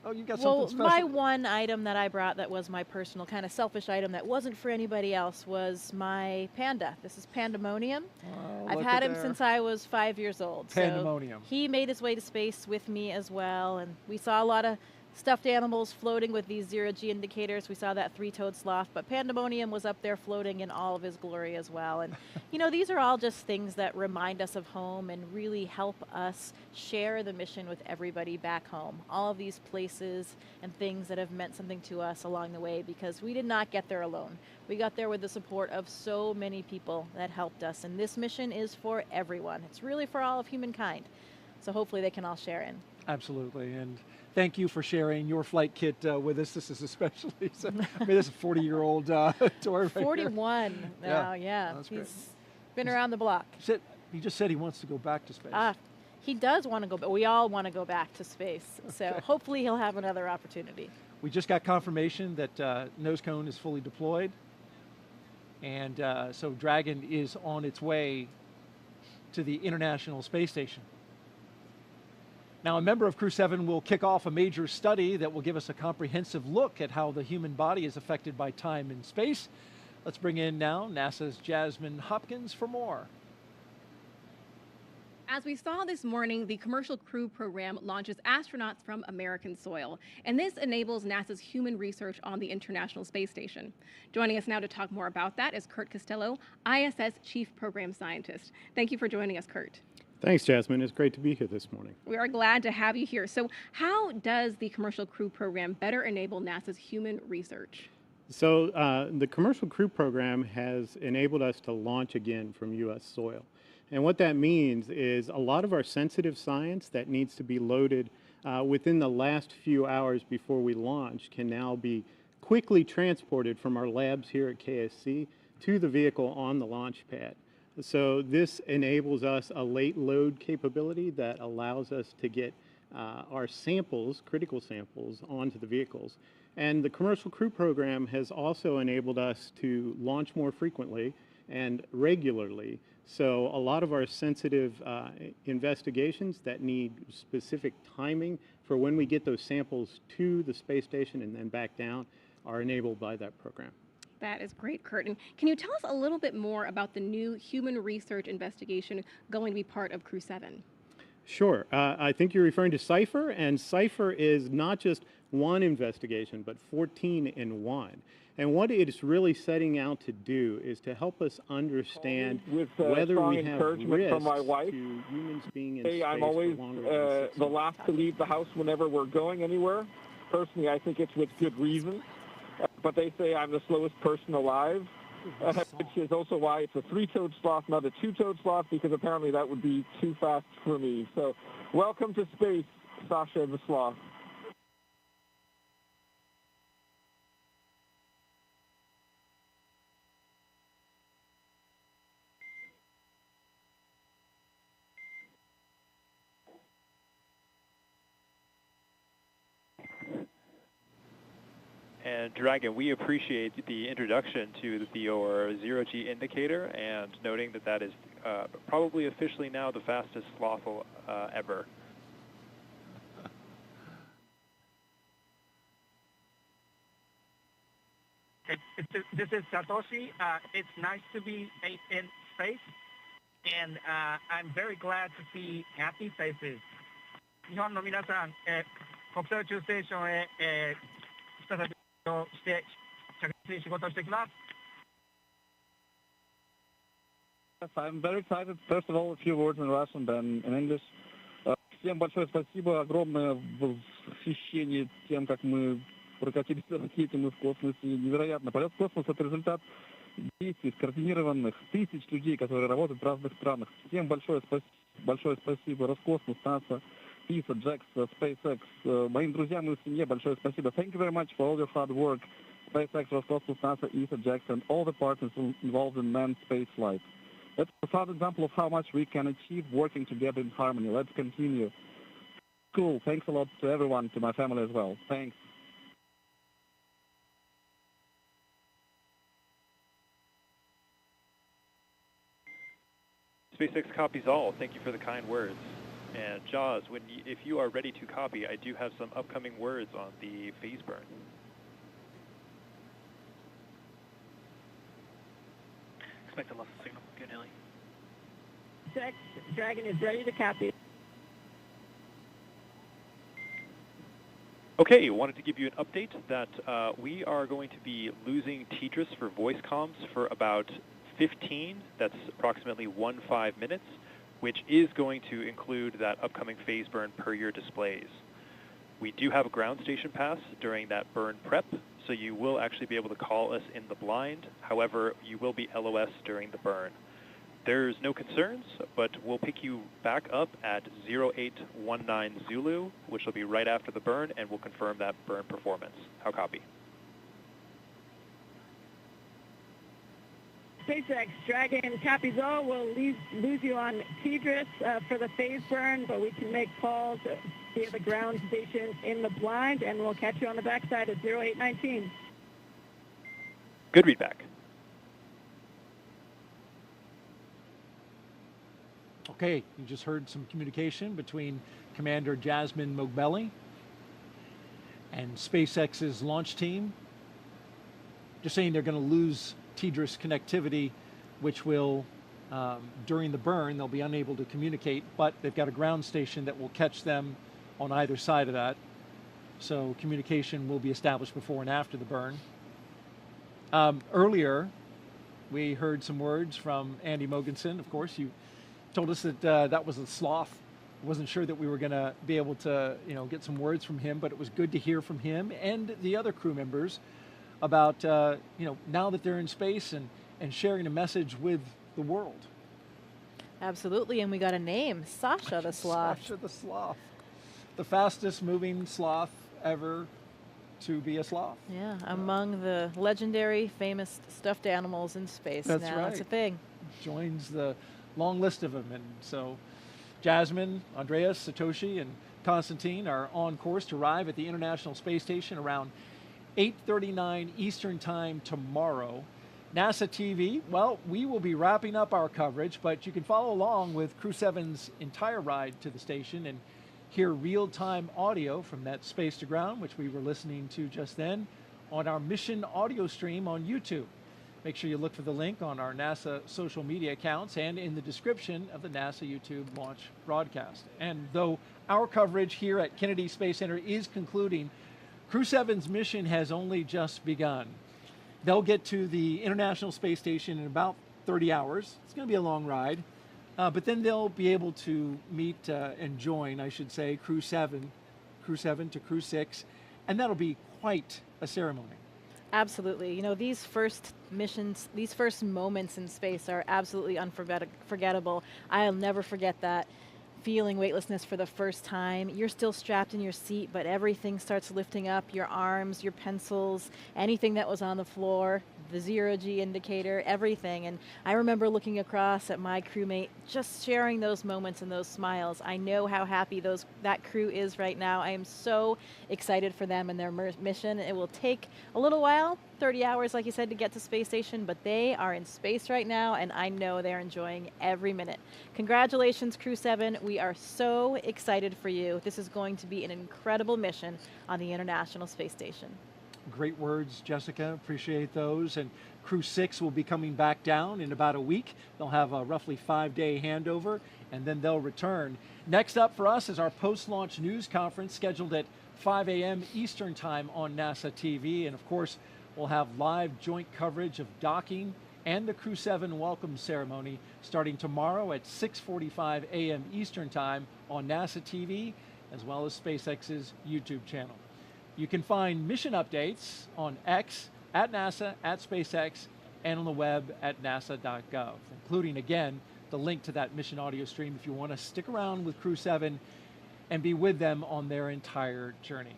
Oh, you got something special. My one item that I brought that was my personal kind of selfish item that wasn't for anybody else was my panda. This is Pandemonium. Oh, I've had him since I was 5 years old. Pandemonium. So he made his way to space with me as well, and we saw a lot of stuffed animals floating with these zero-G indicators. We saw that three-toed sloth, but Pandemonium was up there floating in all of his glory as well. And, you know, these are all just things that remind us of home and really help us share the mission with everybody back home. All of these places and things that have meant something to us along the way, because we did not get there alone. We got there with the support of so many people that helped us. And this mission is for everyone. It's really for all of humankind. So hopefully they can all share in. Absolutely. And thank you for sharing your flight kit with us. This is especially, I mean, this is a 40-year-old tour. 41 now, yeah. He's been around the block. He just said he wants to go back to space. He does want to go, but we all want to go back to space. So hopefully he'll have another opportunity. We just got confirmation that nose cone is fully deployed. And so Dragon is on its way to the International Space Station. Now, a member of Crew-7 will kick off a major study that will give us a comprehensive look at how the human body is affected by time and space. Let's bring in now NASA's Jasmin Hopkins for more. As we saw this morning, the Commercial Crew program launches astronauts from American soil, and this enables NASA's human research on the International Space Station. Joining us now to talk more about that is Kurt Costello, ISS Chief Program Scientist. Thank you for joining us, Kurt. Thanks, Jasmine. It's great to be here this morning. We are glad to have you here. So how does the Commercial Crew program better enable NASA's human research? So the Commercial Crew program has enabled us to launch again from U.S. soil. And what that means is a lot of our sensitive science that needs to be loaded within the last few hours before we launch can now be quickly transported from our labs here at KSC to the vehicle on the launch pad. So this enables us a late load capability that allows us to get our samples, critical samples, onto the vehicles. And the Commercial Crew program has also enabled us to launch more frequently and regularly. So a lot of our sensitive investigations that need specific timing for when we get those samples to the space station and then back down are enabled by that program. That is great, Kurt. And can you tell us a little bit more about the new human research investigation going to be part of Crew-7? Sure. I think you're referring to CIPHER, and CIPHER is not just one investigation, but 14 in one. And what it is really setting out to do is to help us understand whether we have risks from my wife. to humans being in space I'm always for longer than 6 the months. last to leave the house whenever we're going anywhere. Personally, I think it's with good reason. But they say I'm the slowest person alive, which is also why it's a 3-toed sloth, not a 2-toed sloth, because apparently that would be too fast for me. So welcome to space, Sasha the sloth. And Dragon, we appreciate the introduction to your zero-G indicator and noting that that is probably officially now the fastest sloth ever. This is Satoshi. It's nice to be in space, and I'm very glad to see happy faces. 日本の皆さん、国際宇宙ステーションへ、再びして着実に仕事をしてきます。 Yes, I'm very excited. First of all, a few words in Russian, then in English. Всем большое спасибо, огромное восхищение тем, как мы прокатились на ракете, мы в космосе. Невероятно. Полет в космос — это результат действий скоординированных тысяч людей, которые работают в разных странах. Всем большое спасибо. Роскосмос, НАСА, ИСА, JAXA, SpaceX. Моим друзьям и семье большое спасибо. Thank you very much for all your hard work. SpaceX, Roscosmos, NASA, ИСА, JAXA, and all the partners involved in manned space flight. That's a profound example of how much we can achieve working together in harmony. Let's continue. Cool. Thanks a lot to everyone, to my family as well. Thanks. SpaceX copies all. Thank you for the kind words. And Jaws, if you are ready to copy, I do have some upcoming words on the phase burn. Expect a level signal. Good, Hilly. Dragon is ready to copy. Okay, wanted to give you an update that we are going to be losing TDRS for voice comms for about 15, that's approximately 15 minutes, which is going to include that upcoming phase burn per your displays. We do have a ground station pass during that burn prep, so you will actually be able to call us in the blind. However, you will be LOS during the burn. There's no concerns, but we'll pick you back up at 0819 Zulu, which will be right after the burn, and we'll confirm that burn performance. How copy? SpaceX Dragon copies all. We'll lose you on TDRS for the phase burn, but we can make calls via the ground station in the blind, and we'll catch you on the backside at 0819. Good readback. Okay, you just heard some communication between Commander Jasmin Moghbeli and SpaceX's launch team. Just saying they're going to lose TDRS connectivity, which will, during the burn, they'll be unable to communicate, but they've got a ground station that will catch them on either side of that. So communication will be established before and after the burn. Earlier, we heard some words from Andy Mogensen. Of course, you told us that that was a sloth. Wasn't sure that we were going to be able to, get some words from him, but it was good to hear from him and the other crew members about, now that they're in space and sharing a message with the world. Absolutely, and we got a name, Sasha the sloth. Sasha the sloth, the fastest moving sloth ever to be a sloth. Yeah, among the legendary, famous stuffed animals in space. That's now right. That's a thing. Joins the long list of them, and so Jasmin, Andreas, Satoshi, and Konstantin are on course to arrive at the International Space Station around 8:39 Eastern Time tomorrow. NASA TV, well, we will be wrapping up our coverage, but you can follow along with Crew-7's entire ride to the station and hear real-time audio from that space to ground, which we were listening to just then, on our mission audio stream on YouTube. Make sure you look for the link on our NASA social media accounts and in the description of the NASA YouTube launch broadcast. And though our coverage here at Kennedy Space Center is concluding, Crew-7's mission has only just begun. They'll get to the International Space Station in about 30 hours. It's going to be a long ride. But then they'll be able to meet and join, I should say, Crew-7 to Crew-6, and that'll be quite a ceremony. Absolutely. You know, these first missions, these first moments in space are absolutely unforgettable. I'll never forget that. Feeling weightlessness for the first time. You're still strapped in your seat, but everything starts lifting up, your arms, your pencils, anything that was on the floor, the zero-G indicator, everything. And I remember looking across at my crewmate, just sharing those moments and those smiles. I know how happy that crew is right now. I am so excited for them and their mission. It will take a little while, 30 hours, like you said, to get to space station, but they are in space right now, and I know they're enjoying every minute. Congratulations, Crew-7. We are so excited for you. This is going to be an incredible mission on the International Space Station. Great words, Jessica. Appreciate those. And Crew-6 will be coming back down in about a week. They'll have a roughly 5-day handover, and then they'll return. Next up for us is our post-launch news conference scheduled at 5 a.m. Eastern Time on NASA TV. And of course, we'll have live joint coverage of docking and the Crew-7 welcome ceremony starting tomorrow at 6:45 a.m. Eastern Time on NASA TV, as well as SpaceX's YouTube channel. You can find mission updates on X, at NASA, at SpaceX, and on the web at nasa.gov, including, again, the link to that mission audio stream if you want to stick around with Crew-7 and be with them on their entire journey.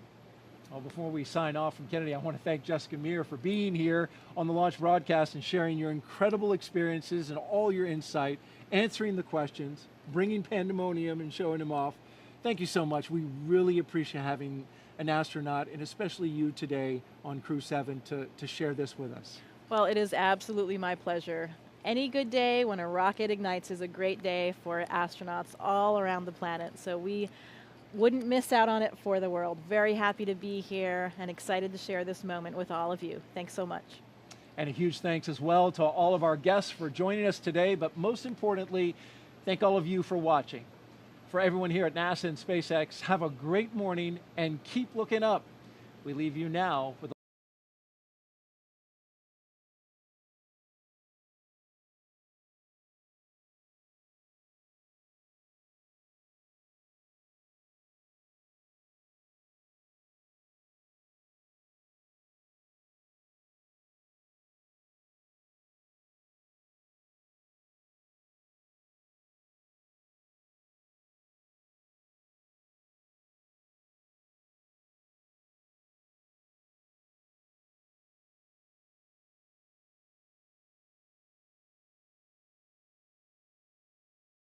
Well, before we sign off from Kennedy, I want to thank Jessica Meir for being here on the launch broadcast and sharing your incredible experiences and all your insight, answering the questions, bringing pandemonium and showing them off. Thank you so much. We really appreciate having an astronaut, and especially you today on Crew-7 to share this with us. Well, it is absolutely my pleasure. Any good day when a rocket ignites is a great day for astronauts all around the planet. So we wouldn't miss out on it for the world. Very happy to be here and excited to share this moment with all of you. Thanks so much. And a huge thanks as well to all of our guests for joining us today, but most importantly, thank all of you for watching. For everyone here at NASA and SpaceX, have a great morning and keep looking up. We leave you now with